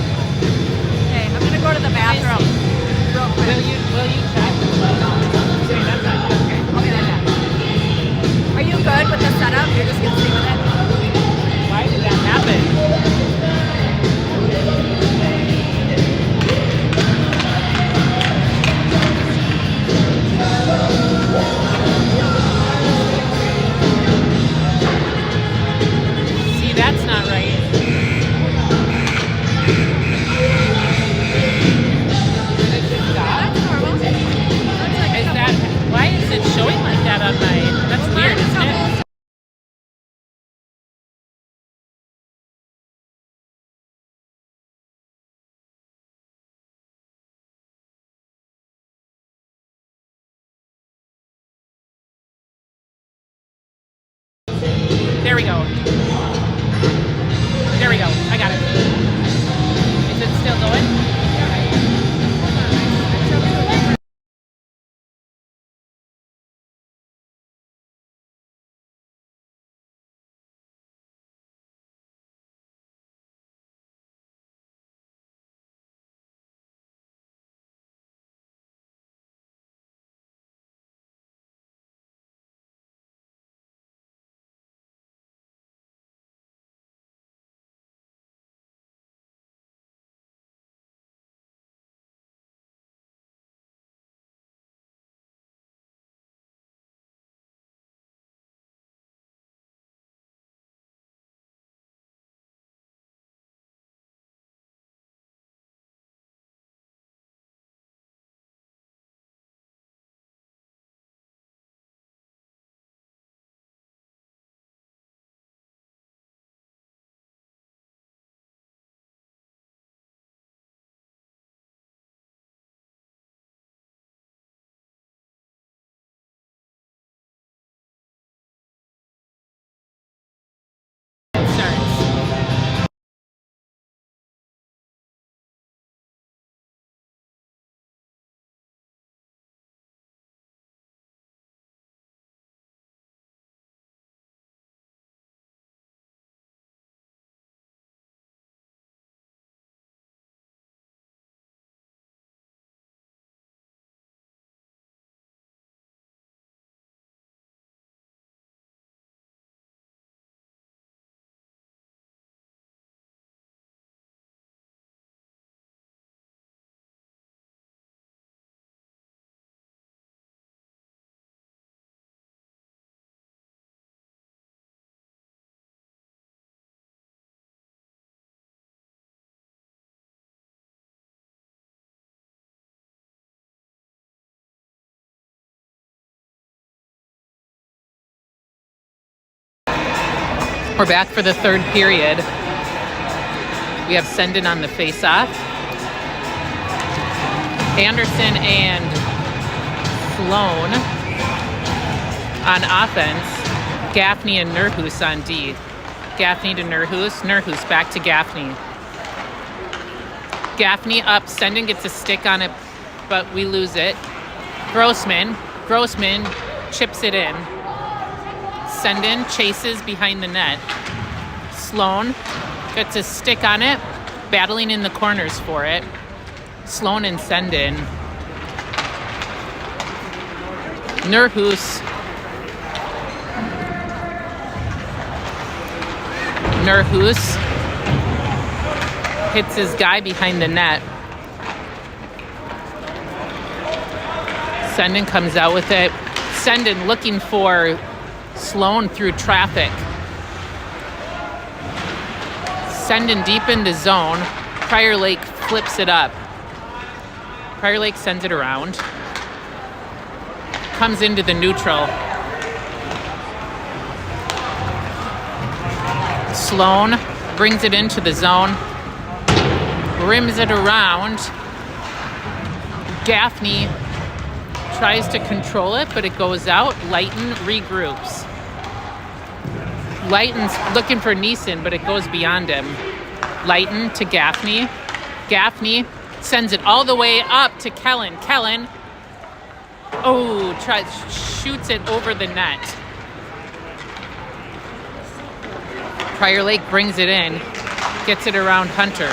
Okay, I'm gonna go to the bathroom real quick. Will you check? Okay, that's not good. Okay, I'll be right back. Are you good with the setup? You're just gonna stay with it? Why did that happen? See, that's not right. Did it just stop? That's normal. That's like Is that, why is it showing like that on my, that's weird, isn't it? There we go. There we go. I got it. Is it still going? It starts. We're back for the third period. We have Sendon on the face-off. Anderson and Sloan on offense. Gaffney and Nurhus on D. Gaffney to Nurhus. Nurhus back to Gaffney. Gaffney up. Sendon gets a stick on it, but we lose it. Grossman chips it in. Sendon chases behind the net. Sloan gets a stick on it, battling in the corners for it. Sloan and Sendon. Nurhus hits his guy behind the net. Sendon comes out with it. Sendon looking for Sloan through traffic. Sendon deep in the zone. Prior Lake flips it up. Prior Lake sends it around. Comes into the neutral. Sloan brings it into the zone. Rims it around. Gaffney tries to control it, but it goes out. Lighton regroups. Lighton's looking for Neeson, but it goes beyond him. Lighton to Gaffney. Gaffney sends it all the way up to Kellen. Kellen, shoots it over the net. Prior Lake brings it in. gets it around Hunter.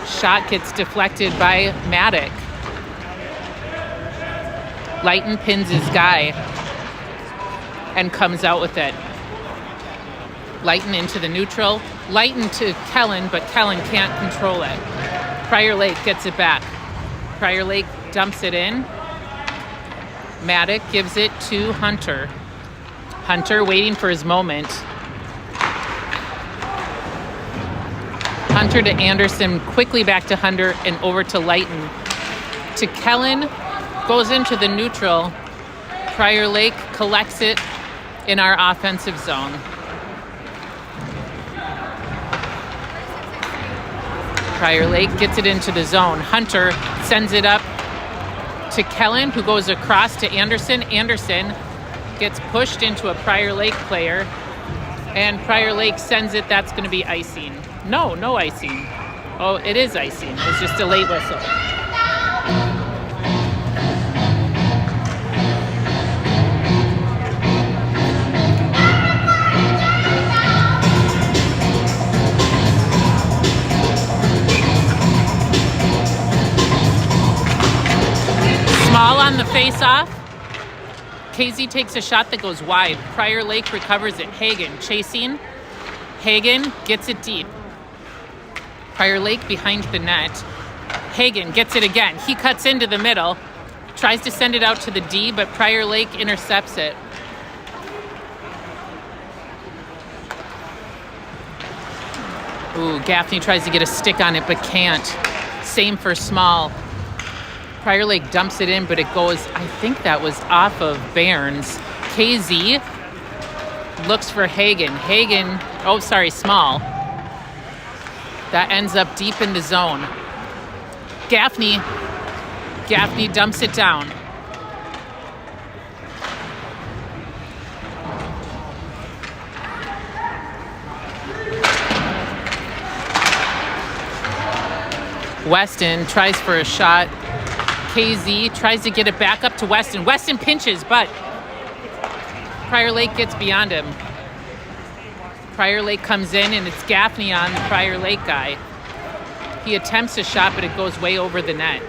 Shot gets deflected by Maddock. Lighten pins his guy and comes out with it. Lighten into the neutral. Lighten to Kellen, but Kellen can't control it. Prior Lake gets it back. Prior Lake dumps it in. Maddock gives it to Hunter. Hunter waiting for his moment. Hunter to Anderson, quickly back to Hunter and over to Lighten. To Kellen, goes into the neutral. Prior Lake collects it in our offensive zone. Prior Lake gets it into the zone. Hunter sends it up to Kellen, who goes across to Anderson. Anderson gets pushed into a Prior Lake player, and Prior Lake sends it. That's going to be icing. No icing. Oh, it is icing. It's just a late whistle. Small on the face-off. KZ takes a shot that goes wide. Prior Lake recovers it. Hagen chasing. Hagen gets it deep. Prior Lake behind the net. Hagen gets it again. He cuts into the middle. Tries to send it out to the D, but Prior Lake intercepts it. Ooh, Gaffney tries to get a stick on it, but can't. Same for Small. Prior Lake dumps it in, but it goes, I think that was off of Barnes. KZ looks for Hagen. Small. That ends up deep in the zone. Gaffney dumps it down. Weston tries for a shot. KZ tries to get it back up to Weston. Weston pinches, but Prior Lake gets beyond him. Prior Lake comes in, and it's Gaffney on the Prior Lake guy. He attempts a shot, but it goes way over the net.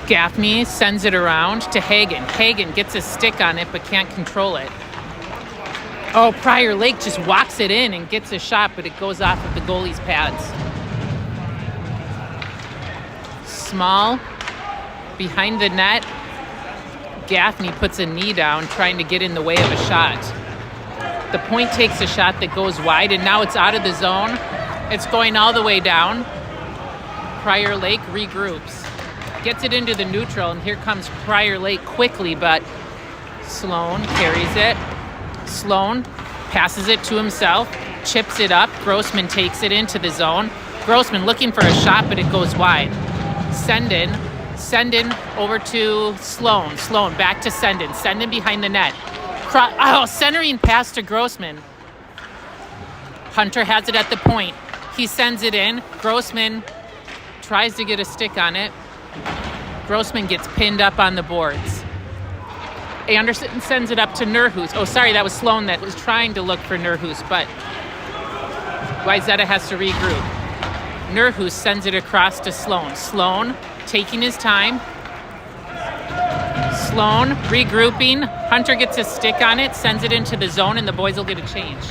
Gaffney sends it around to Hagen. Hagen gets a stick on it, but can't control it. Oh, Prior Lake just walks it in and gets a shot, but it goes off of the goalie's pads. Small, behind the net. Gaffney puts a knee down, trying to get in the way of a shot. The point takes a shot that goes wide, and now it's out of the zone. It's going all the way down. Prior Lake regroups. Gets it into the neutral, and here comes Prior Lake quickly, but Sloan carries it. Sloan passes it to himself, chips it up. Grossman takes it into the zone. Grossman looking for a shot, but it goes wide. Sendin over to Sloan. Sloan back to Sendin. Sendin behind the net. Centering pass to Grossman. Hunter has it at the point. He sends it in. Grossman tries to get a stick on it. Grossman gets pinned up on the boards. Anderson sends it up to Nurhus. Oh, sorry, that was Sloan that was trying to look for Nurhus, but Wayzata has to regroup. Nurhus sends it across to Sloan. Sloan taking his time. Sloan regrouping. Hunter gets a stick on it, sends it into the zone, and the boys will get a change.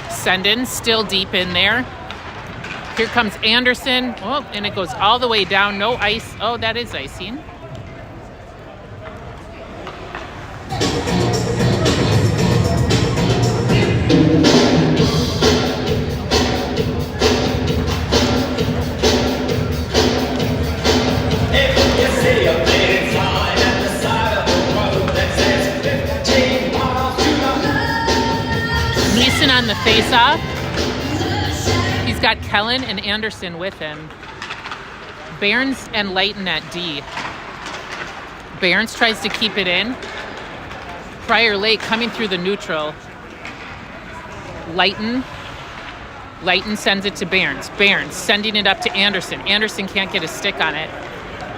Sendin still deep in there. Here comes Anderson. Oh, and it goes all the way down. No ice. Oh, that is icing. On the face-off. He's got Kellen and Anderson with him. Barnes and Lighten at D. Barnes tries to keep it in. Prior Lake coming through the neutral. Lighten sends it to Barnes. Barnes sending it up to Anderson. Anderson can't get a stick on it.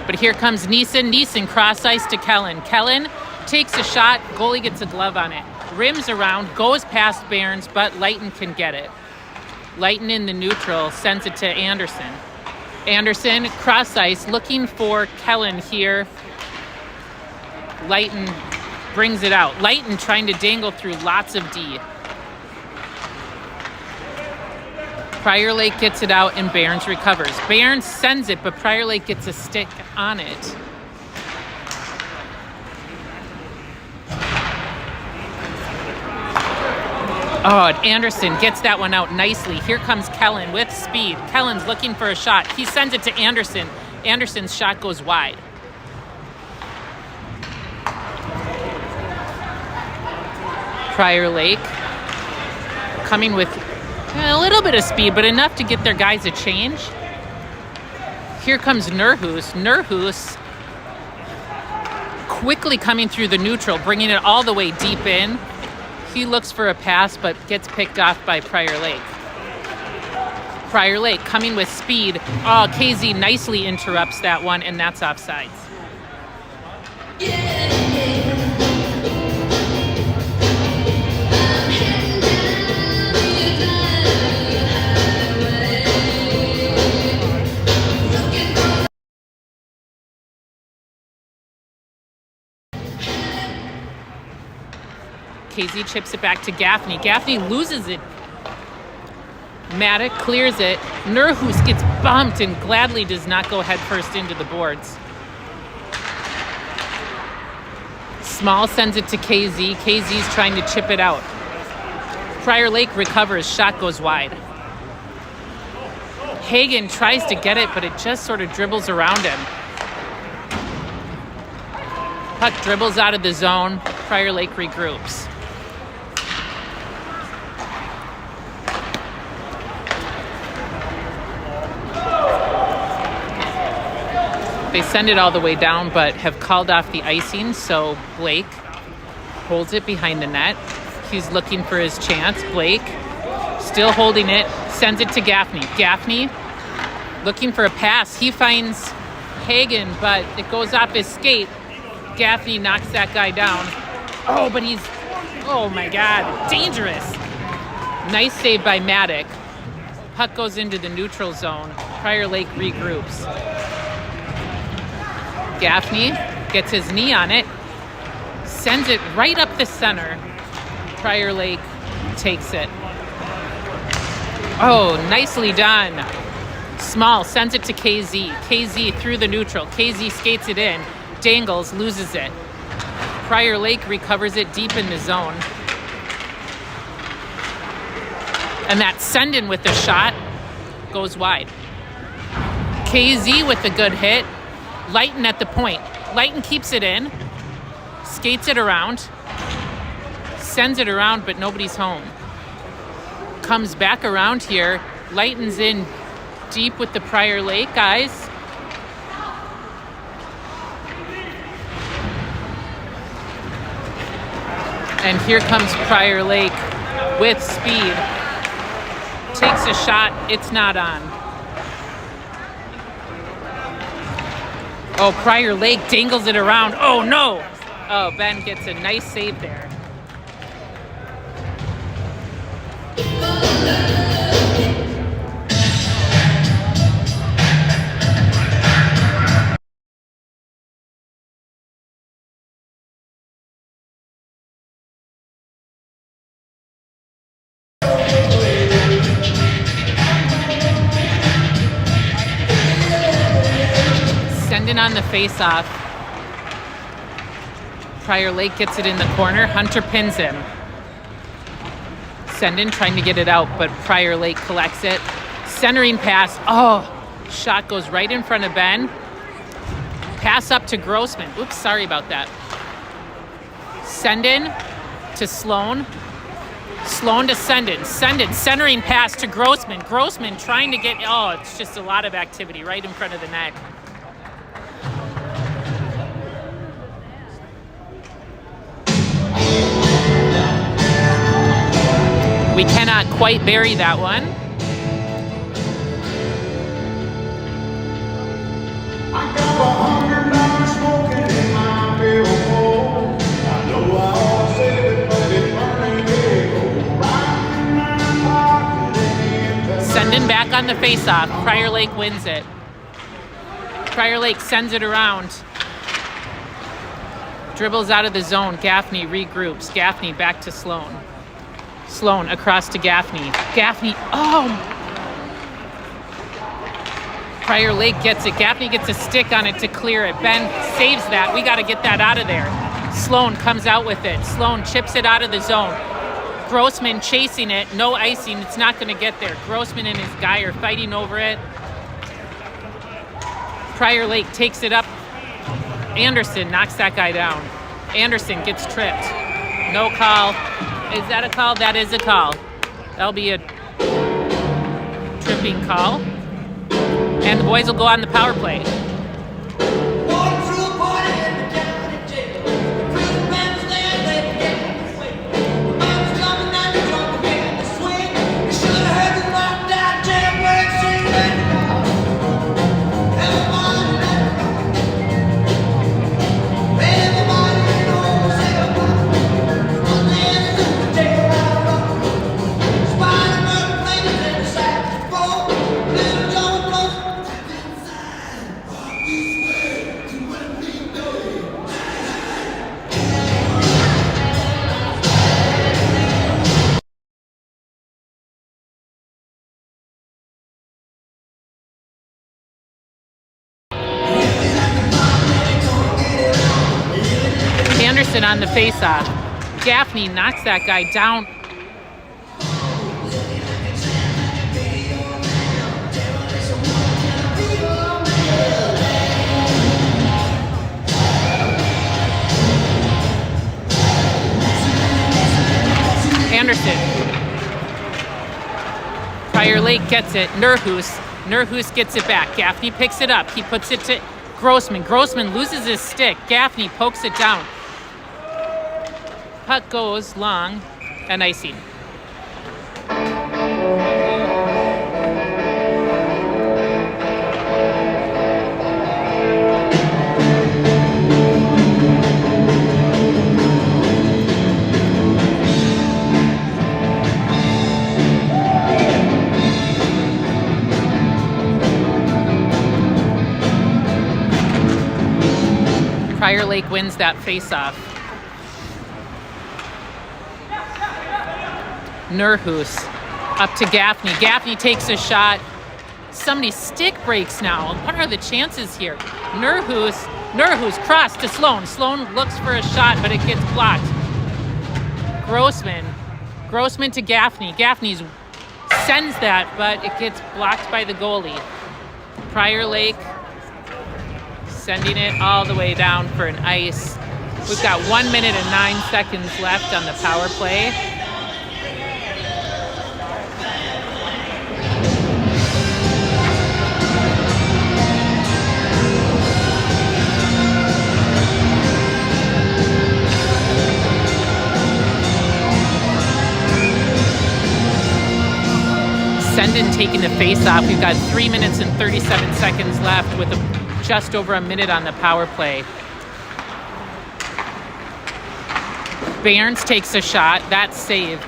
But here comes Neeson. Neeson cross ice to Kellen. Kellen takes a shot. Goalie gets a glove on it. rims around, goes past Barnes, but Leighton can get it. Leighton in the neutral sends it to Anderson. Anderson, cross ice, looking for Kellen here. Leighton brings it out. Leighton trying to dangle through lots of D. Prior Lake gets it out and Barnes recovers. Barnes sends it, but Prior Lake gets a stick on it. Oh, and Anderson gets that one out nicely. Here comes Kellen with speed. Kellen's looking for a shot. He sends it to Anderson. Anderson's shot goes wide. Prior Lake coming with a little bit of speed, but enough to get their guys a change. Here comes Nurhus. Nurhus quickly coming through the neutral, bringing it all the way deep in. He looks for a pass, but gets picked off by Prior Lake. Prior Lake coming with speed. Oh, KZ nicely interrupts that one, and that's offsides. KZ chips it back to Gaffney. Gaffney loses it. Maddock clears it. Nurhus gets bumped and gladly does not go headfirst into the boards. Small sends it to KZ. KZ's trying to chip it out. Prior Lake recovers. Shot goes wide. Hagen tries to get it, but it just sort of dribbles around him. Puck dribbles out of the zone. Prior Lake regroups. They send it all the way down, but have called off the icing, so Blake holds it behind the net. He's looking for his chance. Blake still holding it, sends it to Gaffney. Gaffney looking for a pass. He finds Hagen, but it goes off his skate. Gaffney knocks that guy down. Oh, but oh my God, dangerous. Nice save by Maddock. Puck goes into the neutral zone. Prior Lake regroups. Gaffney gets his knee on it, sends it right up the center. Prior Lake takes it. Oh, nicely done. Small sends it to KZ. KZ through the neutral. KZ skates it in, dangles, loses it. Prior Lake recovers it deep in the zone. And that send-in with the shot goes wide. KZ with the good hit. Leighton at the point. Leighton keeps it in, skates it around, sends it around, but nobody's home. Comes back around here. Leighton's in deep with the Prior Lake guys. And here comes Prior Lake with speed. Takes a shot. It's not on. Oh, Prior Lake dangles it around. Oh, no. Oh, Ben gets a nice save there. Sending on the face-off. Prior Lake gets it in the corner. Hunter pins him. Sendin trying to get it out, but Prior Lake collects it. Centering pass. Oh, shot goes right in front of Ben. Pass up to Grossman. Oops, sorry about that. Sendin to Sloan. Sloan to Sendin. Sendin centering pass to Grossman. Grossman trying to get, oh, it's just a lot of activity right in front of the net. We cannot quite bury that one. I got $100 smoking in my billfold. I know I ought to save it, but it's Lake on the face-off. Prior Lake wins it. Prior Lake sends it around. Dribbles out of the zone. Gaffney regroups. Gaffney back to Sloan. Sloan across to Gaffney. Gaffney, oh! Prior Lake gets it. Gaffney gets a stick on it to clear it. Ben saves that. We got to get that out of there. Sloan comes out with it. Sloan chips it out of the zone. Grossman chasing it. No icing. It's not going to get there. Grossman and his guy are fighting over it. Prior Lake takes it up. Anderson knocks that guy down. Anderson gets tripped. No call. Is that a call? That is a call. That'll be a tripping call. And the boys will go on the power play. Anderson on the face-off. Gaffney knocks that guy down. Anderson. Prior Lake gets it. Nurhus gets it back. Gaffney picks it up. He puts it to Grossman. Grossman loses his stick. Gaffney pokes it down. Puck goes long and icing. Prior Lake wins that face-off. Nurhus up to Gaffney. Gaffney takes a shot. Somebody's stick breaks now. What are the chances here? Nurhus cross to Sloan. Sloan looks for a shot, but it gets blocked. Grossman to Gaffney. Gaffney sends that, but it gets blocked by the goalie. Prior Lake sending it all the way down for an ice. We've got 1 minute and 9 seconds left on the power play. Sendin taking the face-off. We've got 3 minutes and 37 seconds left with just over a minute on the power play. Barnes takes a shot. That's saved.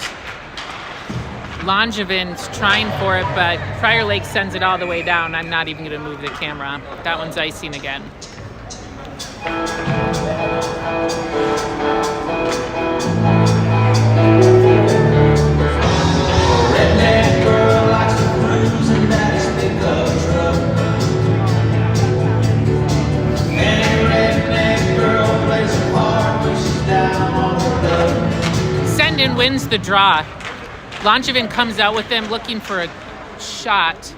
Langevin's trying for it, but Prior Lake sends it all the way down. I'm not even going to move the camera. That one's icing again. Sendin wins the draw. Langevin comes out with them looking for a shot.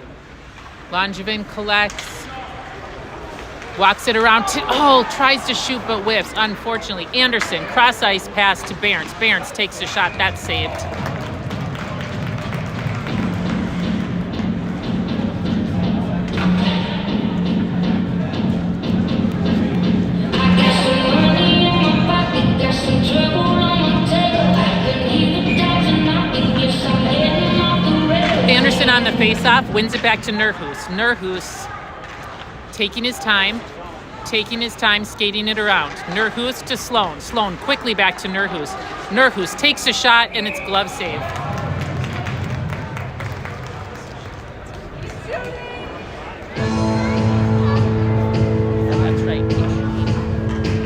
Langevin collects, walks it around tries to shoot but whiffs. Unfortunately, Anderson, cross ice pass to Barnes. Barnes takes a shot, that's saved. Anderson on the face-off, wins it back to Nurhus. Nurhus taking his time, skating it around. Nurhus to Sloan. Sloan quickly back to Nurhus. Nurhus takes a shot and it's glove save.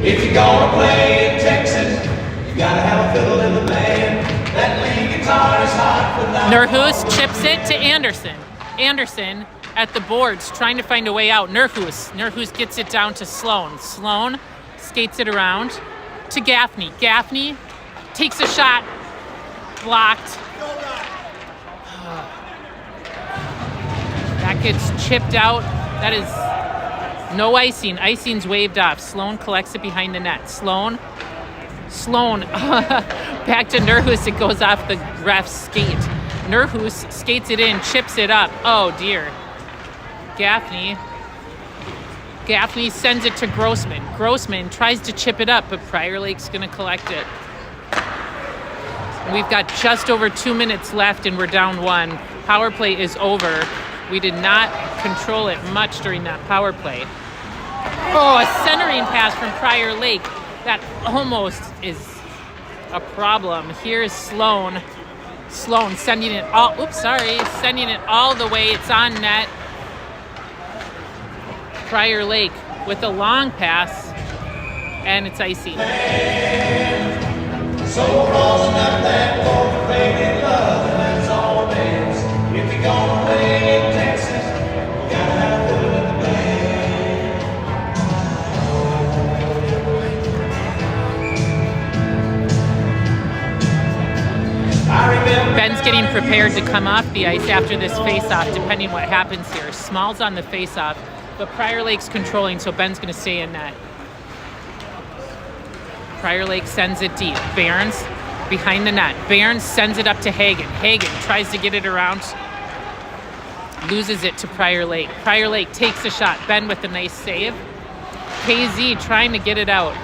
If you're gonna play in Texas, you gotta have a fiddle in the band. That lead guitar is hot without. Nurhus chips it to Anderson. Anderson at the boards trying to find a way out. Nurhus gets it down to Sloan. Sloan skates it around to Gaffney. Gaffney takes a shot, blocked. That gets chipped out. That is no icing. Icing's waved off. Sloan collects it behind the net. Sloan, back to Nurhus. It goes off the ref's skate. Nurhus skates it in, chips it up. Oh dear. Gaffney sends it to Grossman. Grossman tries to chip it up, but Prior Lake's gonna collect it. We've got just over 2 minutes left and we're down 1. Power play is over. We did not control it much during that power play. Oh, a centering pass from Prior Lake. That almost is a problem. Here's Sloan. Sloan sending it all the way. It's on net. Prior Lake with a long pass, and it's icing. So rolling up that board, faded love, and that's all it is. If you're gonna play in Texas, you gotta have a fiddle in the band. I remember. Ben's getting prepared to come off the ice after this face-off, depending what happens here. Small's on the face-off, but Prior Lake's controlling, so Ben's going to stay in net. Prior Lake sends it deep. Barnes behind the net. Barnes sends it up to Hagen. Hagen tries to get it around. Loses it to Prior Lake. Prior Lake takes a shot. Ben with a nice save. KZ trying to get it out.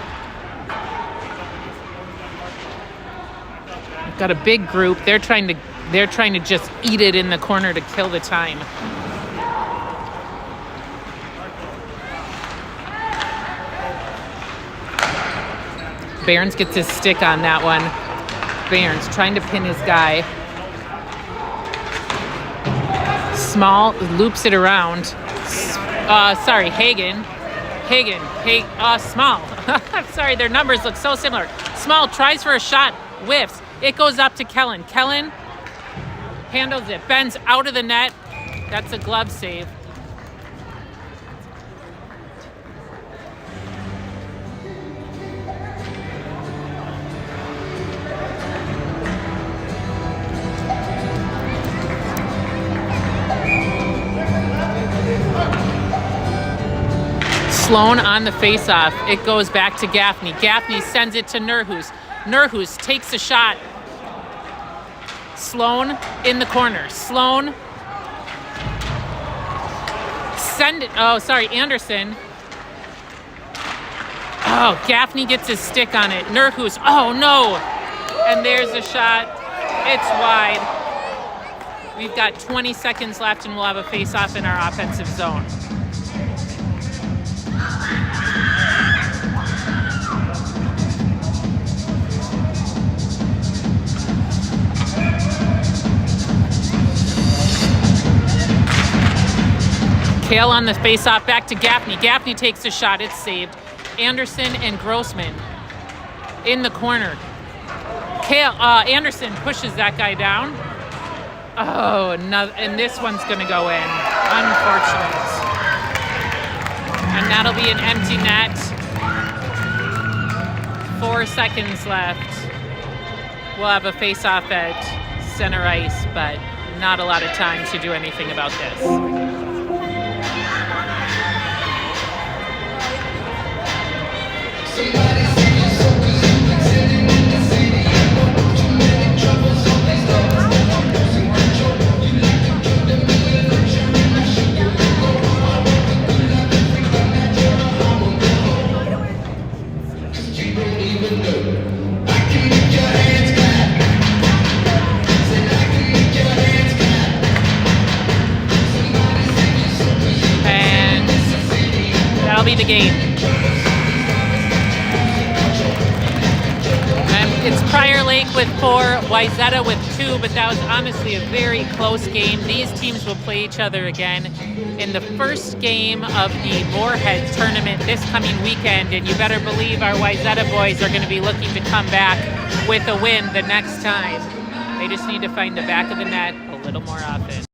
Got a big group. They're trying to just eat it in the corner to kill the time. Barnes gets his stick on that one. Barnes trying to pin his guy. Small loops it around. Hagen. Small. I'm sorry, their numbers look so similar. Small tries for a shot, whiffs. It goes up to Kellen. Kellen handles it. Ben's out of the net. That's a glove save. Sloan on the face-off. It goes back to Gaffney. Gaffney sends it to Nurhus. Nurhus takes a shot. Sloan in the corner. Sloan. Anderson. Oh, Gaffney gets his stick on it. Nurhus. Oh, no. And there's a shot. It's wide. We've got 20 seconds left and we'll have a face-off in our offensive zone. Kale on the face-off, back to Gaffney. Gaffney takes a shot, it's saved. Anderson and Grossman in the corner. Anderson pushes that guy down. Oh, no, and this one's gonna go in. Unfortunate. And that'll be an empty net. 4 seconds left. We'll have a face-off at center ice, but not a lot of time to do anything about this. That'll be the game. And it's Prior Lake with 4, Wayzata with 2, but that was honestly a very close game. These teams will play each other again in the first game of the Moorhead tournament this coming weekend, and you better believe our Wayzata boys are going to be looking to come back with a win the next time. They just need to find the back of the net a little more often.